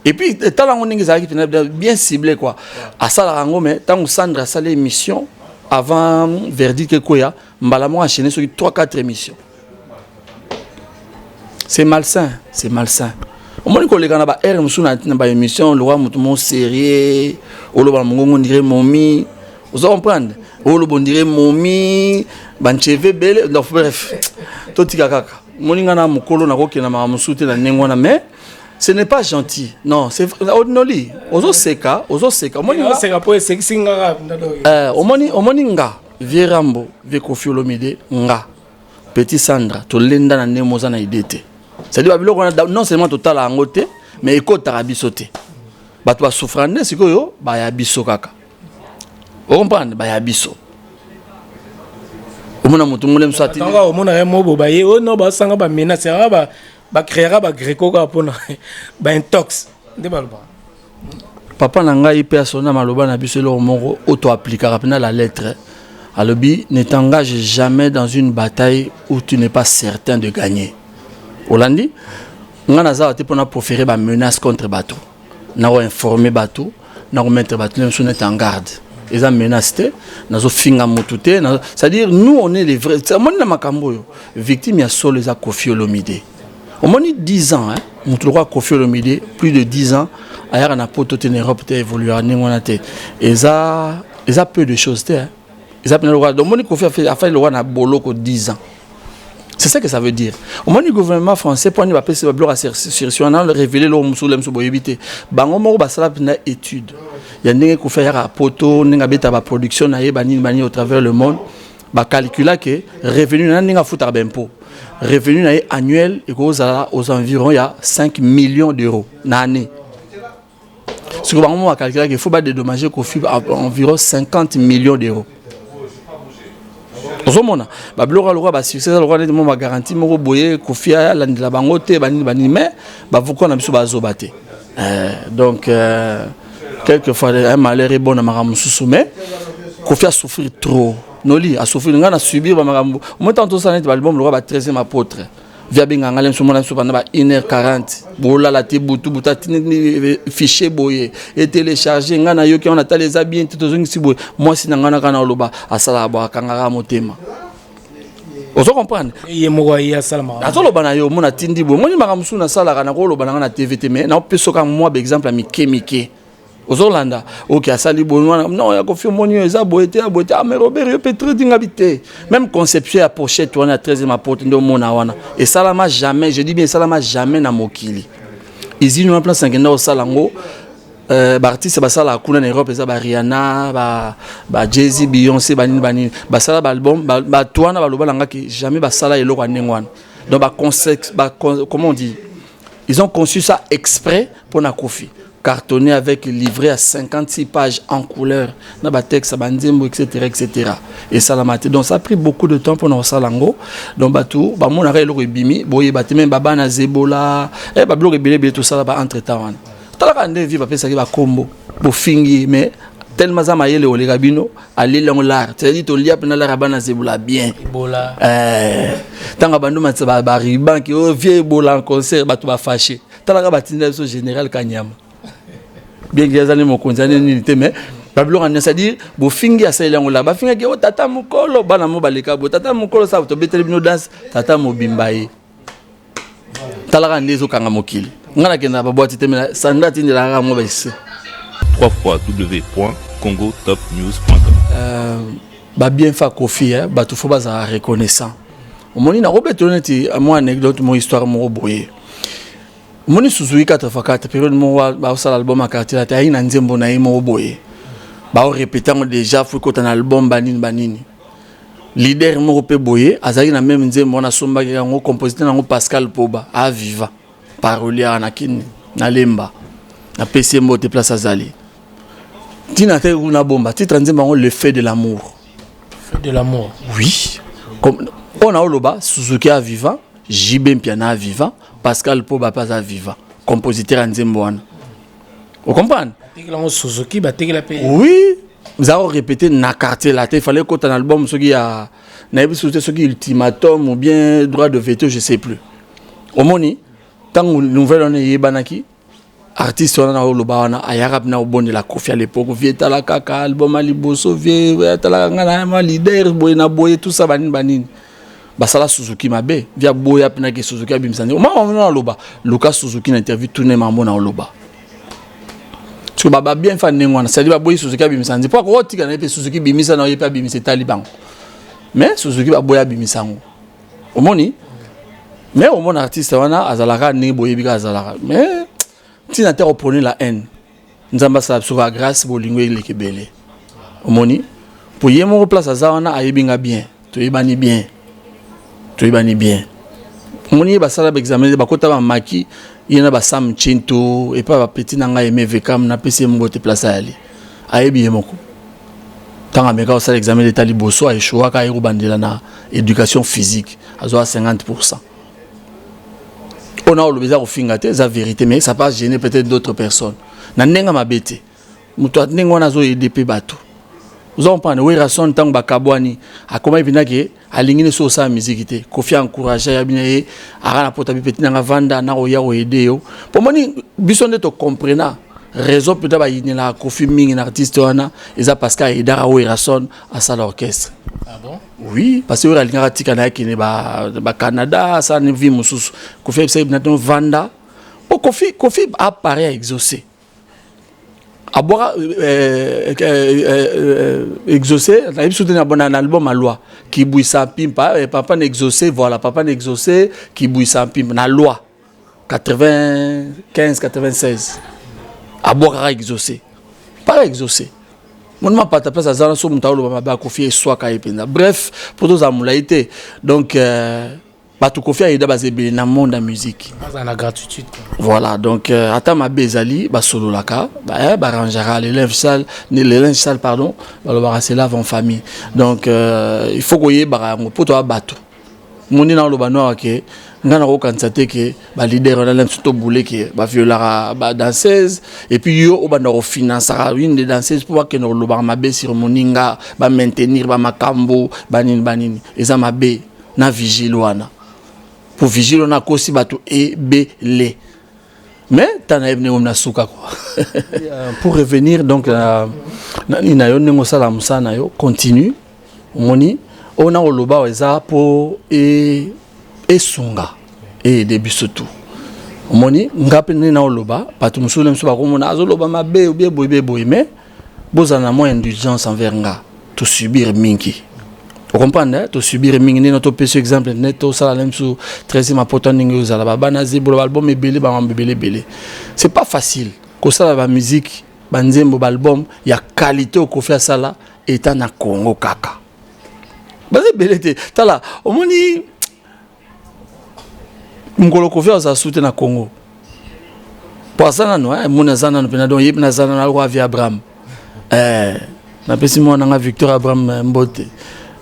Et puis tala ngoningi zaki bien ciblé quoi. À ça la rango mais tant Sandra sa l'émission avant verdict koya mbala mo enchaîner sur 3-4 émissions. C'est malsain, c'est malsain. Au moins que les gars na air musu na émission le roi mutomo sérieux, o lo ba mongo dirait momi. Vous comprenez? O lo bon dirait momi, ban cheve belle, donc bref. Totika kaka. Moninga na mukolo na koki na mamusute na nengwana mais ce n'est pas gentil. Non, c'est onoli. Ozo seka. Moninga seka po sekinga omoninga Vierambo, ve Koffi Olomide nga. Petit Sandra, to lenda na nemoza na idete. C'est-à-dire non seulement total à ngote, mais écoute arabisote. Bato ba souffrande sikoyo ba ya biso kaka. Vous comprenez? Ba ya biso. Omona mutu ngule msati. Tanga omona ya mobo ba ye o no ba sanga ba menace ba créera ba greco ka pona ba intox. Nde ba loba. Papa na ngai pe asona maloba na biso lo moko auto appliquera pena la lettre. Alobi ne t'engage jamais dans une bataille où tu n'es pas certain de gagner. Olandi, ngana za te pona proférer ba menace contre bateau. Na ko informer bateau, na ko mettre bateau même sur en garde. Ils ont menacé, na zo finga mutute, c'est-à-dire nous on est les vrais. C'est mon na makambo yo. Victime ya solo za Koffi Olomide. Au moins 10 ans hein, mutu roi Koffi Olomide, plus de 10 ans, aya na poto te Europe te évoluer ngona te. Et ça peu de choses te hein. Ils appellent le roi. Donc, mon Koffi a fait le roi na boloko 10 ans. C'est ça que ça veut dire. Au moins, le gouvernement français, pour nous appeler ce bloc à sur on a révélé le musulman sur boyébité. Bango mo basala na étude. Il y a des Koffi a poto, n'enga beta ba production na bani au travers le monde. Ba calcula que revenu na n'enga foutre d'impôt. Revenu na annuel et aux environs il y a 5 millions d'euros na année. Ce que bango a calculé qu'il faut pas dédommager Koffi à environ 50 millions d'euros. Ozomona ba blora le roi ba succès le roi ne ma garantie moko boye Koffi a la bango te bani mais ba voko na biso ba zobate donc quelquefois un malheur est bon na maramususu mais Koffi a souffrir trop noli a souffrir ngana subir ba maramu moi tantôt ça net ba album le roi ba 13e apôtre via benga ngale msomona so bana ba 1h40 bola la te butu butatini fichier boye et télécharger ngana yo ki on a les habits tout zongi si boye moi si ngana kana loba asala ba kangara motema ozo comprendre ye moko ya salama azolo bana yo mona tindi boye moni makamusu na sala kana ko loba na TVT mais na peso ka moi par exemple mi kemike ozolanda OK asali bonwa non ya Koffi monio eza boete mais Robert yo peut dinga bité même conception à pochette on a 13e apôtre ndo mona wana et salama jamais je dis bien salama jamais na mokili izini en plan 5 na salango artiste basala kuna na Europe eza ba Rihanna ba Jay-Z Beyoncé bani basala ba album ba toana ba loba langa ki jamais basala eloko anengwana donc comment on dit ils ont conçu ça exprès pour na Koffi. cartonné avec livré à 56 pages en couleur, na ba texte banzembo etc. Et ça la maté. Donc ça a pris beaucoup de temps pour nous salango. Donc batou ba mon arrêt le bimi, boye batime baba na zebola, ba bloquer belé tout ça là entre temps. Tala ka ndé vivre après ça qui va combo, bo fingi mais tellement ça maïe le olegabino aller l'art. C'est-à-dire to lia pena la rabana zebola bien. Ebola. Tanga bandu matsa ba riban qui oh vieux ebola en concert batou ba fâché. Tala ka batinda so général Kanyama. Bien que les années m'ont condamné n'était mais Babylon c'est-à-dire bo fingi asailango ngola ba fingi ke tata mukolo bana mo baleka bo tata mukolo sa to betele bino dance tata mo bimbaye talaka ndezo kanga mokili ngana kenda ba boîte temela sanda tindela ka mo ba isse www.congotopnews.com ba bien fa kofi ba tout faut ba reconnaissant au moni na robetoneti moi anecdote mon histoire mo boye. Moni Suzuki 84 période mo ba sala album à quartier la taille na nzembo na imo boye ba répétant déjà faut qu'on un album banini leader mo pe boye azali na même nzembo na somba ngo compositeur ngo Pascal Poba a viva parolier na kini na lemba na PC mo te place azali tina te una bomba titre nzembo ngo le fait de l'amour oui comme on a oloba Suzuki a vivant JB Mpiana a vivant Pascal Poba pas à vivant, compositeur en Zembouane. Vous comprenez? Oui, nous avons répété na quartier là. Il fallait qu'on ait un album ce qui a ultimatum ou bien droit de veto, je sais plus. Au moni, tant que nouvelle on est banaki, artiste on a eu le baana, ayarab na au bon de la Kofi à l'époque, vieux tala kaka album aliboso vieux tala ngana leader boy na boy tout ça banin. Basala Suzuki mabe via boya pena ke Suzuki abimsani o mama na loba Lucas Suzuki na interview tourner mambo na loba tu baba bien fa nengwana ça dit ba boya Suzuki abimsani pour ko tika na pe Suzuki bimisa na yepa bimisa taliban mais Suzuki ba boya bimisango o moni mais au mon artiste wana azalaka ne boye bika azalaka mais tina te reprendre la haine nzamba sa sur la grâce bolingo ile kebele o moni pour yemo place azana ayebinga bien to yebani bien tu es bien. Mon y a basala examen de bakota ba maki, il y en a ba sam chinto et pas ba petit nanga aimé vekam na pc mo te place ali. Aye bien moko. Tant ameka ça l'examen de taliboso a échoué ka iro bandela na éducation physique à 50%. On a le bizarre au fingate, c'est la vérité mais ça pas gêner peut-être d'autres personnes. Na nenga mabete. Muto atnengo na zo EDP bato. Vous en parlez, oui, raison tant que Kabouani a comment il vient que à l'ingénieur sur sa musique était Kofi encouragé à bien à la portable petit dans la vanda na oya o aider pour moi ni besoin de te comprendre raison peut-être ba yini la Kofi ming un artiste wana eza parce qu'il aida à oui raison à ça l'orchestre. Ah bon? Oui, parce que il y a un tika na qui ne ba Canada ça ne vit mususu Kofi c'est na vanda pour Kofi apparaît à exaucer. Aboira exaucé, on a soutenu un album à loi qui bouille sa pimpa papa n'exaucé voilà papa n'exaucé qui bouille sa pimpa na loi 95-96 Aboira exaucé pas exaucé mon m'a pas ta place à zana so mutalo ba Kofi soit ka ependa bref pour tous amulaité donc Batou Kofi a aidé bazébé dans le monde de la musique. La gratuité. Voilà, donc attends ma bezali, ba solo laka, ba rangera les linges sales, pardon, ba le barasser là en famille. Donc il faut que y ait ba pour toi bateau. Mon dans le banoir que ngana ko kantate que ba leader on a l'impression boulé que ba violara ba danseuse et puis yo au banoir financera une des danseuses pour que no lo ba mabe sur moninga ba maintenir ba makambo banini et ça mabe na vigile wana. Pour vigiler on a aussi bateau et belé mais t'en as venu on a souka quoi pour revenir donc ina yo nengo sala musana yo continue moni on a oloba weza pour et sunga et début surtout moni ngapene na oloba patu musule mso ba komona azoloba mabe ou bien boy mais bozana moins indulgence envers nga to subir mingi. Vous comprenez? Tu subir mingine notre petit exemple net au salam sous 13e apportant ningo za la bana zebolo album et belé. C'est pas facile. Ko ça la musique banzembo album il y a qualité au Kofi Asala état na Congo kaka. Bazé belé te tala au moni ngolo Kofi Asala soute na Congo. Pour ça, non, mon azana, donc il y a un roi via Abraham. Na pesi moi na Victor Abraham Mbote,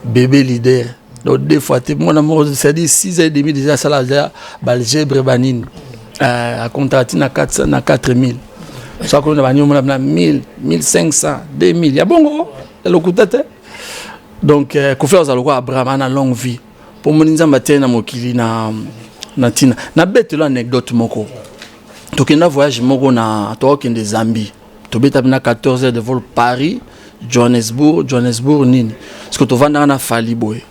bébé leader. Donc des fois, mon amour, c'est dit 6h30 déjà ça là, balgèbre banine. À contracter na 400 na 4000. Ça qu'on a na 1000, 1500, 2000. Ya bon le coûtate. Donc confiance à roi Abraham a longue vie. Pour mon nzamba tena mokili na tina. Na bête l'anecdote moko. Donc il y a un voyage na de Zambie. Tu as 14 heures de vol Paris, Johannesburg Nini. Parce que tu vas dans Fali boy.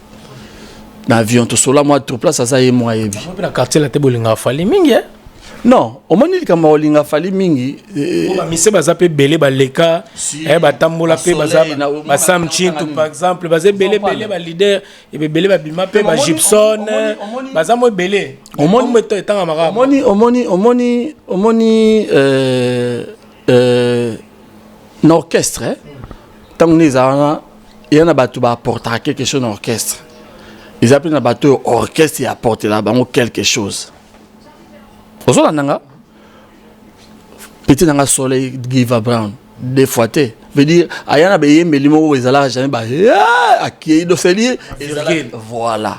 L'avion tu sola moi trop place ça y est moi et la quartier la tebolinga Fali mingi. Non, au moment où kama olinga Fali mingi ba mise baza pe belé ba leka ba tambola pe baza ba Sam Chintu par exemple baza belé ba leader et belé ba bima pe ba Gibson baza mo belé. Omoni etanga mara. Omoni l'orchestre, tant que il y en a battu à apporter quelque chose dans l'orchestre. Ils appellent un bateau orchestre et apporter là-bas quelque chose. Vous savez, petit dans le soleil, Giva Brown, des fois, veut dire, il y en a des gens qui ont jamais acquis de ces lieux. Voilà.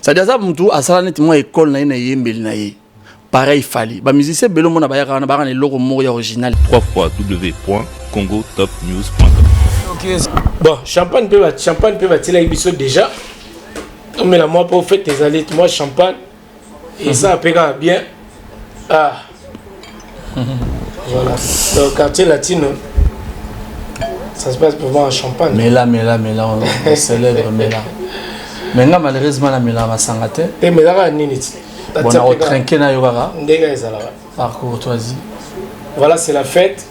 C'est-à-dire ça, à ça, nettement, école na yé pareil, fallait. Les musiciens, ils ont un logo original. www.congotopnews.com. Bon, champagne peut battre l'émission déjà. Mais là, moi, pour faire tes allées, moi, champagne. Et ça, pega bien. Ah. Voilà. Dans le quartier latino, ça se passe pour voir un champagne. Mais là, on célèbre, mais là. Mais là, malheureusement, la Mela va s'engager. Et mais là, Nini. On a trinqué na yogara. Par courtoisie. Voilà, c'est la fête.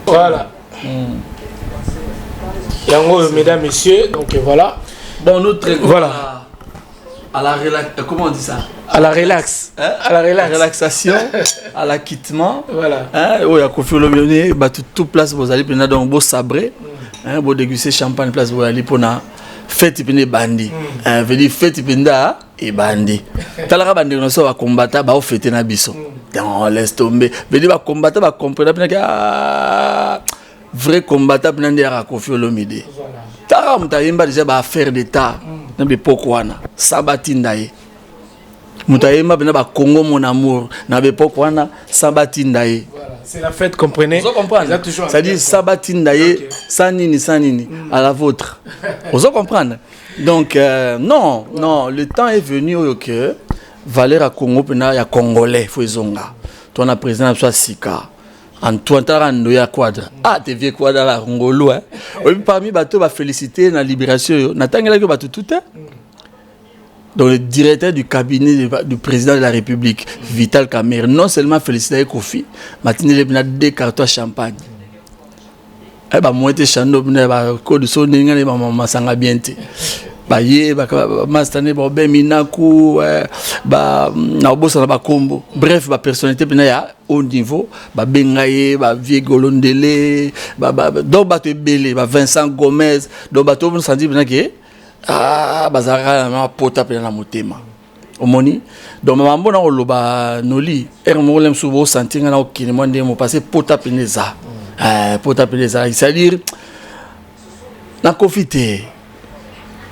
Voilà. Yango, mesdames, messieurs, donc voilà. Bon, notre voilà. À la relax, comment on dit ça? À la relax. Hein? À la relaxation, à l'acquittement. Voilà. Hein? Oui, à Kofi Olomide, bah tout place vous allez prendre donc beau sabré, hein, beau déguster champagne place vous allez pour na fête pende bandi. Veut dire fête penda et bandi. Talara bandi on so va combattre ba fêter na biso. On laisse tomber. Veut dire ba combattre ba comprendre que vrai combattant pende à Kofi Olomide. Tara mutayimba déjà ba affaire d'état. N'importe pourquoi na sabatindaye. Mutayimba pende ba Congo mon amour. N'importe pourquoi na sabatindaye. C'est la fête, comprenez? Vous comprenez? C'est-à-dire sabatindaye, sanini, à la vôtre. Vous comprenez? Donc, non, le temps est venu au que Valère Congo, il y a Congolais, Fouezonga. Toi, on a président de Sika. Antoine Tarando, il y a Quadra. Ah, t'es vieux Quadra la Congolo, hein? Parmi les bateaux, féliciter la libération. Natanga, tout est. Donc le directeur du cabinet du président de la République, Vital Kamerhe, non seulement félicité Kofi, mais il a deux cartons champagne. Eh ben moi j'étais chando, code son n'enga les maman sanga biente. Bah yé, bah mastane bon ben minaku, bah na obosa na ba kombo. Bref, bah personnalité pena ya haut niveau, bah bengaye, bah vie golondele, bah donc bah te belé, bah Vincent Gomez, donc bah tout le monde s'en dit pena que ah bazara na pota pena na motema omoni donc mambo na oloba noli ermolem subo sentinga na okini mwande mo passer pota peneza pota peneza c'est-à-dire na profiter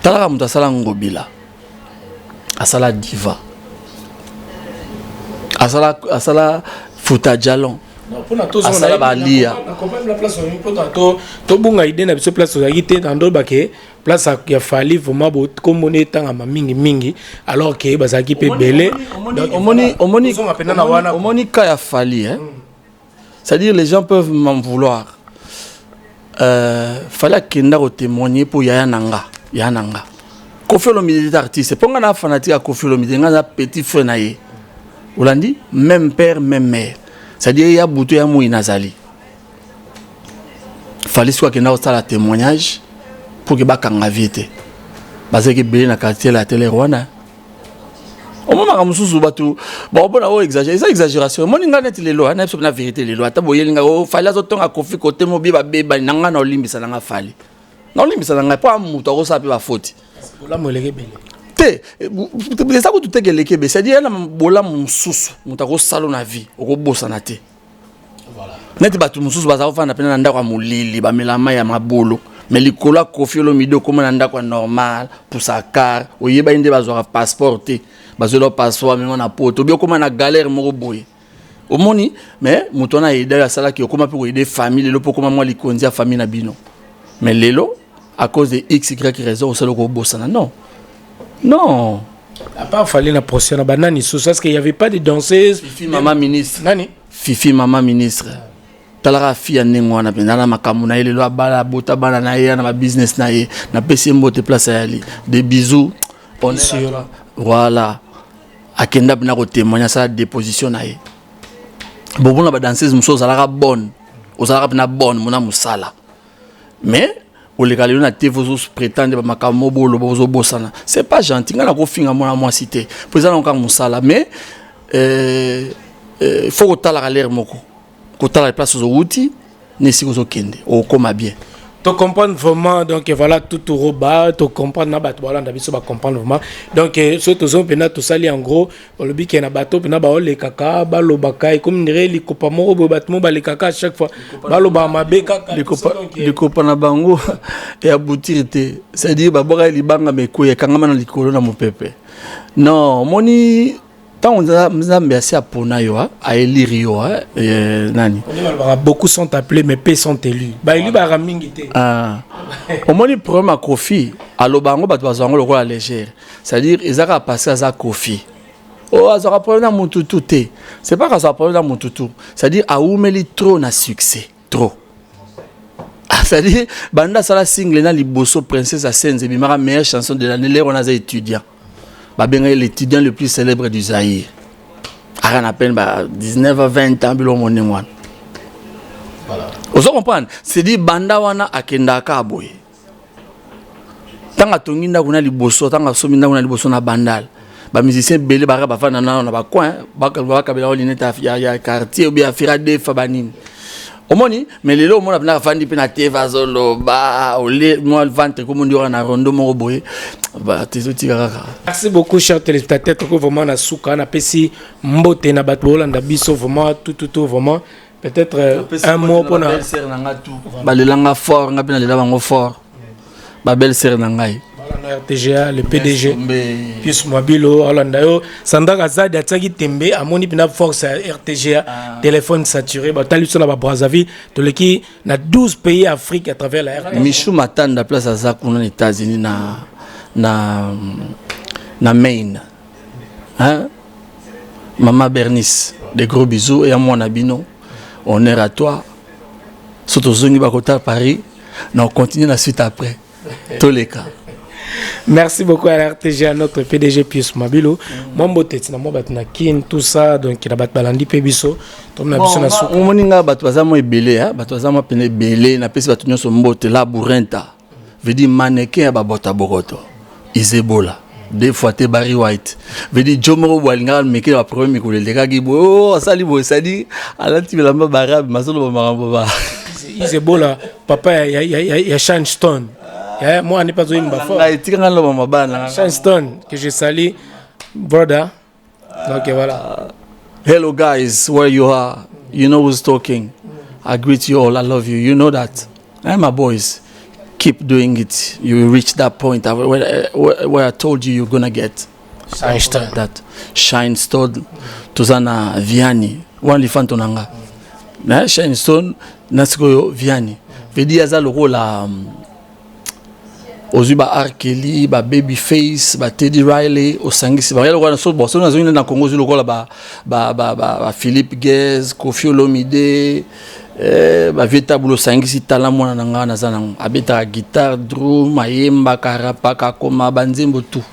talaka muta sala ngobila asala diva asala futa jalon. Asala balia. La place to bunga idée na biso place za yité dans baké place ya fali vraiment comme on est en mingi alors que bazaki pe belé omoni ka ya fali hein. C'est-à-dire les gens peuvent m'en vouloir. Fallait kenda ko témoigner pour yananga. Kofi Olomide artiste, ponga na fanatique à Kofi Olomide nga petit frère na ye. Olandi même père même mère. C'est-à-dire, il y a beaucoup de gens qui nazali. Il fallait soit qu'il y ait un témoignage pour que les gens aient vie. Parce que les gens ont la télé rwanda. Au moment où on exagère, c'est exagération. On a les lois, on a la vérité les lois. Il fallait que les Kofi côté mobile, il n'a pas limité ça n'a fallu. Non limité ça n'a pas mouton ça peut pas faute. C'est ça que tu t'es gelé, c'est-à-dire que bola mon sous, mon tago salon na vie, au bossa na te. neti batu mususu baza kofanda pena na ndako ya molili bamela mai ya mabolo mais likolo Koffi Olomide okoma na ndako normal pour sa car oyeba inde bazwaka passeport te bazwela passeport mengo na poto obi okoma na galère moko boye omoni mais moto na aida ya sala ki okoma pe koide famille lelo pokoma mwa likonzi ya famille na bino mais lelo à cause de x y raison osala ko bosana non à part fallait la procès na banani sous parce qu'il y avait pas de danseuse Fifi maman ministre nani Fifi maman ministre talaka fille nengwana pena na makamu na lelo abala bota bana na ye na ba business na ye na pesi mbote place ya ali des bisous on est sûr voilà akenda bina ko témoigner ça déposition na ye bon na ba danseuse muso zalaka bonne ozalaka bina bonne mona musala mais oleka lelo na te vous prétendre ba makamu bolo bozo bosana c'est pas gentil ngana ko finga mona moi cité pour ça encore musala mais faut que talaka l'air moko côté la place aux outils ne si vous okende au comme bien tu comprends vraiment donc voilà tout au roba tu comprends na bato voilà ndabiso ba comprendre vraiment donc surtout zo pena tout ça li en gros le bi ki na bato pena ba le kaka ba lo bakai comme ndire li kopa moko bo batmo ba le kaka chaque fois ba lo ba mabe kaka le kopa na bango et aboutir te c'est dire ba boka li banga me ko ya kanga na likolo na mopepe non moni tant on a assez à Ponayo, à Elirio, nani. Beaucoup sont appelés, mais peu sont élus. Bah, élu, bah, ramingité. Ah. Au moins, le problème à Koffi, à l'Obango, bah, tu vas le rôle légère. C'est-à-dire, ils ont passé à Koffi. Oh, ils ont problème dans mon toutou. C'est pas qu'ils ont problème dans mon toutou. C'est-à-dire, à où met trop na succès. Trop. C'est-à-dire, Banda Sala single, na Liboso, Princesse à Senze, la meilleure chanson de l'année, là, on a des étudiants. L'étudiant le plus célèbre du Zaïre. On appelle 19 à 20 ans, voilà. Vous comprenez? C'est dit banda wana akenda kaboy. Tanga tonginda kuna liboso, tanga sominda kuna liboso na bandal. Ba musicien belé ba ba fana na ba coin, ba ka bela lineta ya quartier ou bien afira de fabanine. Omoni mais lelo mona bana fandi pe na teva zolo ba ole moi le ventre comme on dit na rondo mo boye ba tezoti kaka. Merci beaucoup chers téléspectateurs que vraiment na souka na pesi mbote na bato bolanda biso vraiment tout vraiment peut-être un mot pour na belle-sœur na ngatu ba lelanga fort nga pena lela bango fort ba belle-sœur na ngai RTGA, le PDG, Pius Mabilo, Hollanda, Sandra Zadi, Atsagi Tembe, Amoni Pina Force RTGA, téléphone saturé, Batali sur la Brazzaville, tout le qui na 12 pays Afrique à travers la RTGA. Michou Matan de la place à Zakouna, aux États-Unis, na Maine. Hein? Maman Bernice, des gros bisous et à mon abino, on est à toi. Surtout Zoni Bakota Paris, on continue la suite après. Tous les cas. Merci beaucoup à l'RTG, à notre PDG Pius Mabilo. Mon beauté, c'est moi batna kin tout ça donc il a bat balandi pebiso. Tom na biso na souka. On moninga batwaza mo ebele hein, batwaza mo pene belé na pesi batunyo so mbote la bourrenta. Veut dire mannequin ba bota boroto. Izebola. Des fois te Barry White. Veut dire Jomo Walinga meke ba premier ko le kaki bo oh sali bo sali ala ti la barabe masolo ba marambo ba. Izebola papa ya Shine Stone. Yeah, moi, je n'ai pas joué Stone que je salue, brother. Donc voilà. Hello guys, where you are? You know who's talking. I greet you all. I love you. You know that. And my boys, keep doing it. You will reach that point where I told you you're gonna get. Shine Stone. That Shine Stone. Tuzana Vianney. One lifan tonanga. Shine Stone. Nasiko Vianney. Vedi aza le rôle à Ozuba Arkeli, ba Babyface, ba Teddy Riley, Osangisi, ba yalo kwa so boso na zoni na Congo zulu kola ba Philippe Guez, Koffi Olomide, ba Vita Bulo Sangisi tala mwana nanga na zanang abeta guitare, drum, mayemba, karapaka, koma banzembo tout.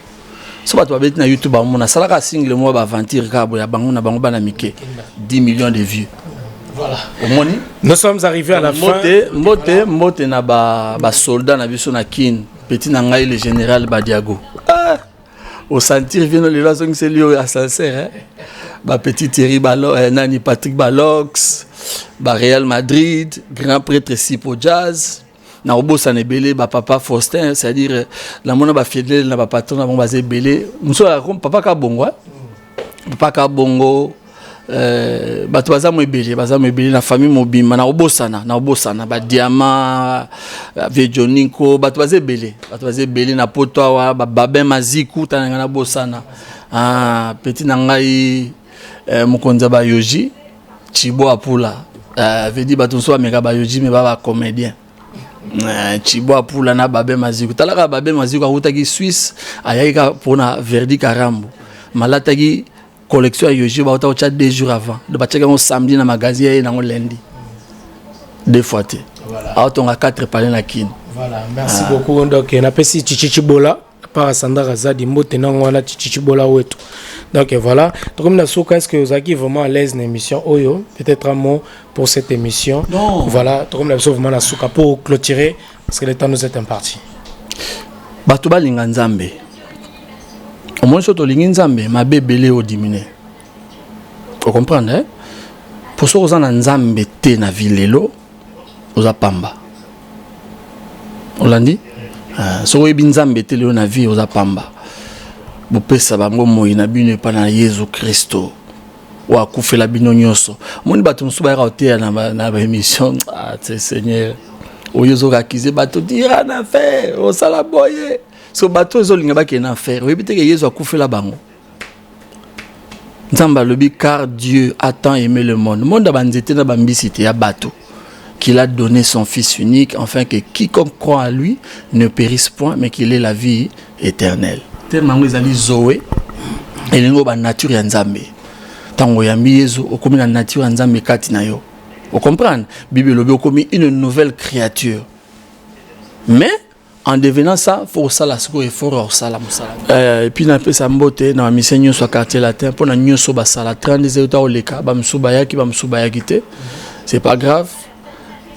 So ba to abeti na YouTube ba mona salaka single mo ba aventure ka bo ya bango na bango bana mike 10 millions de vues. Voilà. Nous sommes arrivés à la fin. Mbote na ba soldat na biso na kin. Petit Nangaï, le général Badiago. Ah, au sentir, vient le loisir que c'est lui à sincère. Bah, petit Thierry Balox, Nani Patrick Balox, bah, Real Madrid, grand prêtre Sipo Jazz. Na obo sanebele, bah, papa Faustin, c'est-à-dire, la mona ba fidèle, na ba patron, na bon basé belé. Mousso la papa Kabongo, papa Kabongo, bato baza mobile na famille mobimba na obosana ba diamant vejoninko bato baza ebele na poto awa babe maziku tananga na bosana petit na ngai mokonza ba yoji Chibo Apula veut dire bato so ameka ba yoji me ba comédien Chibo Apula na babe maziku talaka babe maziku akutaki Suisse ayaka pona Verdi Karambo malataki collection ya yoji ba uta 2 jours avant de batchaka mon samedi na magasin et na lundi 2 fois te voilà autonga 4 palais na kin voilà merci beaucoup donc na pesi Chichibola par Sandra Razadi mbote na ngwana Chichibola wetu donc voilà donc comme na souka est-ce que vous êtes vraiment à l'aise dans l'émission Oyo peut-être un mot pour cette émission non. Voilà donc comme na vraiment na souka pour clôturer parce que le temps nous est imparti bato balinga nzambe au moins surtout linga nzambe ma bébélé au diminuer vous comprenez hein? Pour ceux qui ont nzambe te na vilelo aux apamba on l'a dit so ebi nzambe te leo na vie aux apamba bopesa bango moi na bino pa na Yesu Kristo wa kufela bino nyoso moni bato nsuba ya otea na ba émission Seigneur oyozo kakize bato dira na faire o sala boye so bato ezolinga ba ke na faire oyebite ke Yesu akufela bango nzamba lobi car Dieu a tant aimé le monde banzete na bambisite ya bato qu'il a donné son fils unique afin que quiconque croit à lui ne périsse point mais qu'il ait la vie éternelle. Tellement ils allaient zoé et les ba nature ya nzambe. Tango yambi yezo okomi na nature ya nzambe kati na yo. Vous comprenez? Bible lobi okomi une nouvelle créature. Mais en devenant ça, faut ça la siko et faut ça et puis na pesa mbote na mission nyonso quartier latin pour na nyonso ba sala 30 euros au leka ba msubaya te. C'est pas grave.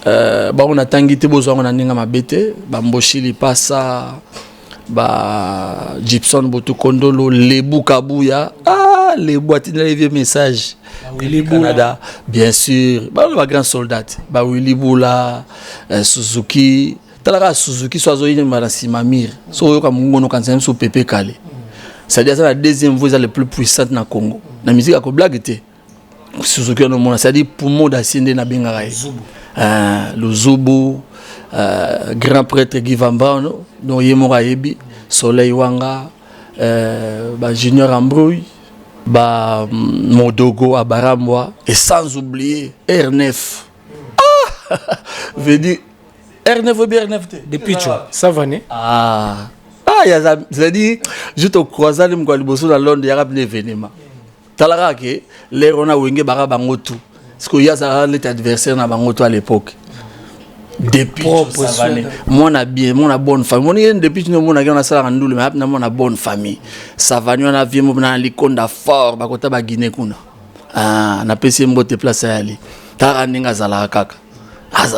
On a tangité besoin on a ninga mabete ba mboshili pasa ba Gibson boto kondolo lebu kabuya les boîtes de vieux message Willy Canada bien sûr ba grand soldat ba Willy Bula Suzuki talaka Suzuki soazo yine marasima mir so yo ka mungono kanza so pepe kale c'est-à-dire la deuxième voix la plus puissante na Congo na musique a ko blague te Suzuki no mona c'est-à-dire poumon d'ascender na bengarai le Zobo, grand prêtre Guy Vambano, dont Yemora Ebi, Soleil Wanga, Junior Ambrouille, Modogo à Baramwa, et sans oublier R9. Veut dire R9 ou bien R9 depuis tu ça va né c'est-à-dire je te croise à l'imqualiboso dans Londres, il y a un événement. Talara ke les rona wenge bara bangotu. Parce qu'il y a les adversaires na bangoto à l'époque. Depuis moi na bien, moi na bonne famille. Moi depuis que moi na gana sala ndulu mais na moi na bonne famille. Ça va nous na vie moi na likonda fort ba kota ba Guinée kuna. Na pesi mbote place à aller. Tara ninga zala kaka.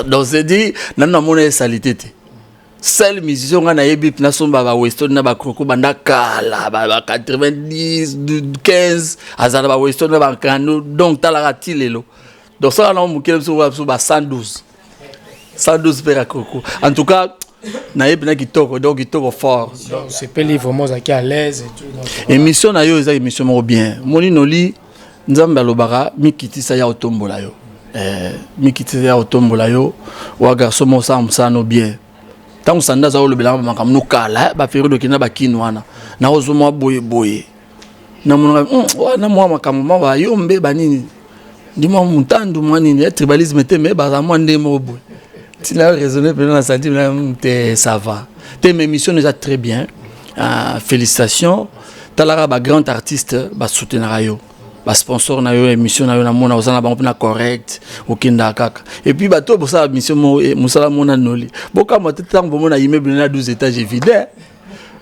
Donc c'est dit na mona salité te. Seul musicien nga na yebi na somba ba Weston na ba kroko banda kala ba 90 15 azala ba Weston na ba kano donc talara tilelo. Donc ça on mukele so ba 112 pera kroko. En tout cas na yebi na kitoko donc kitoko fort. Donc c'est pas vraiment ça qui à l'aise et tout donc émission na yo eza émission mo bien. Moni noli nzamba lobara mikitisa ya otombola yo. Mikitisa ya otombola yo wa garçon mo sa msano bien. Tant sanda za olobela makamno kala ba feri dokina ba kinwana na ozoma boye na mona na mwa makamma ba yombe banini ndimo muntandu mwanini ya tribalisme te me ba za mwande mo boye tu l'as raisonné pendant la santé ça va tes émissions déjà très bien félicitations talara ba grand artiste ba soutenir yo ba sponsor na yo émission na yo na mona ozana ba mpona correct okinda kaka et puis bato bo sa mission mo musala mona noli boka mo tetango bo na immeuble na 12 étages vide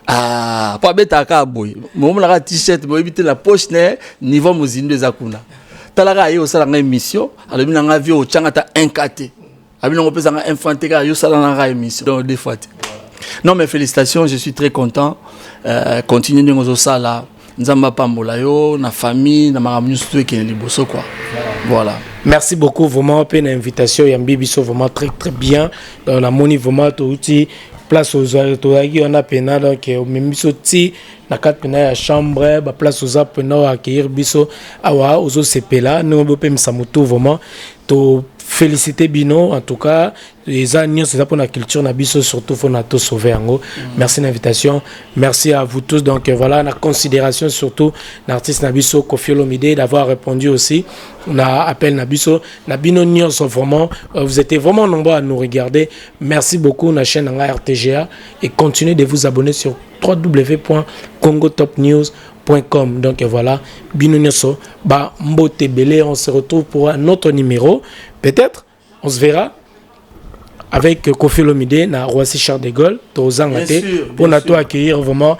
pa beta ka boy mo mo la t-shirt mo éviter la poche ne niveau mozindo ezakuna talaka yo sala nga émission alobi na nga vie o changa ta 1KT abi ngo pesa nga infanté ka yo sala nga émission donc des fois non mais félicitations je suis très content continuez ngozo sala nzamba pambola yo na famille na makambo nyusu ke liboso quoi voilà merci beaucoup vraiment pour l'invitation Yambi biso vraiment très très bien dans la moni vraiment touti place aux autorités on a pena donc même biso ti na quatre pena ya chambre ba place aux apena accueillir biso awa ozo sepela nous bopé misamutu vraiment to féliciter bino en tout cas les années c'est ça pour la culture na biso surtout faut na to sauver ango. Merci l'invitation, merci à vous tous donc voilà la considération surtout l'artiste Nabiso Koffi Olomide d'avoir répondu aussi on a appel Nabiso Nabino News vraiment vous étiez vraiment nombreux à nous regarder. Merci beaucoup la chaîne RTGA et continuez de vous abonner sur www.congotopnews.com. Donc voilà, Bino Nyoso, ba Mbote Belé, on se retrouve pour un autre numéro. Peut-être, on se verra avec Koffi Olomide na Roissy Charles de Gaulle, Tozangate, pour nous accueillir vraiment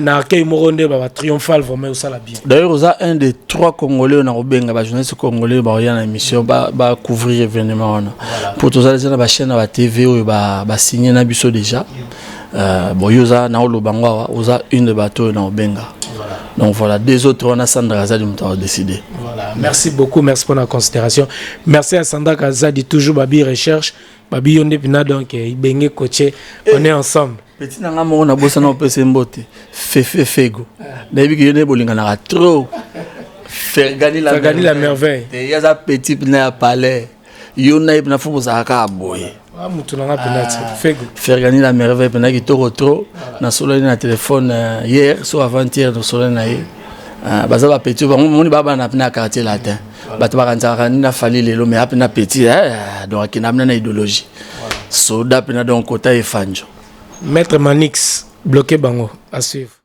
na accueil moronde ba triomphal vraiment ça la bien. D'ailleurs, on a un des 3 Congolais na Obenga ba journaliste congolais ba yana émission ba couvrir événement pour tous les na ba chaîne na TV ou ba signer na biso déjà. Bon yoza na Olobango oza une de bateau na Obenga. Donc voilà, des autres on a Sandra Kazadi a décidé. Voilà, merci beaucoup, merci pour la considération. Merci à Sandra Kazadi toujours babi recherche. Babi yonde pina donc ibenge coaché on est ensemble. Petit nanga mo na bossa na pese mbote. Fego. Na bibi yonde bolinga na trop. Faire gagner la merveille. Il y a ça petit pina palais. Yona ipna fo bossa ka boye. Ah mutu na penati Fego. Faire gagner la merveille pena ki to trop na solo na téléphone hier so avant-hier no solo na ye. Baza ba petit ba moni baba na pina quartier latin. Bato bakanzaka ni na fali lelo mais apena petit donc akina na idéologie so da pena donc kota efanjo. Maître Manix bloqué bango à suivre.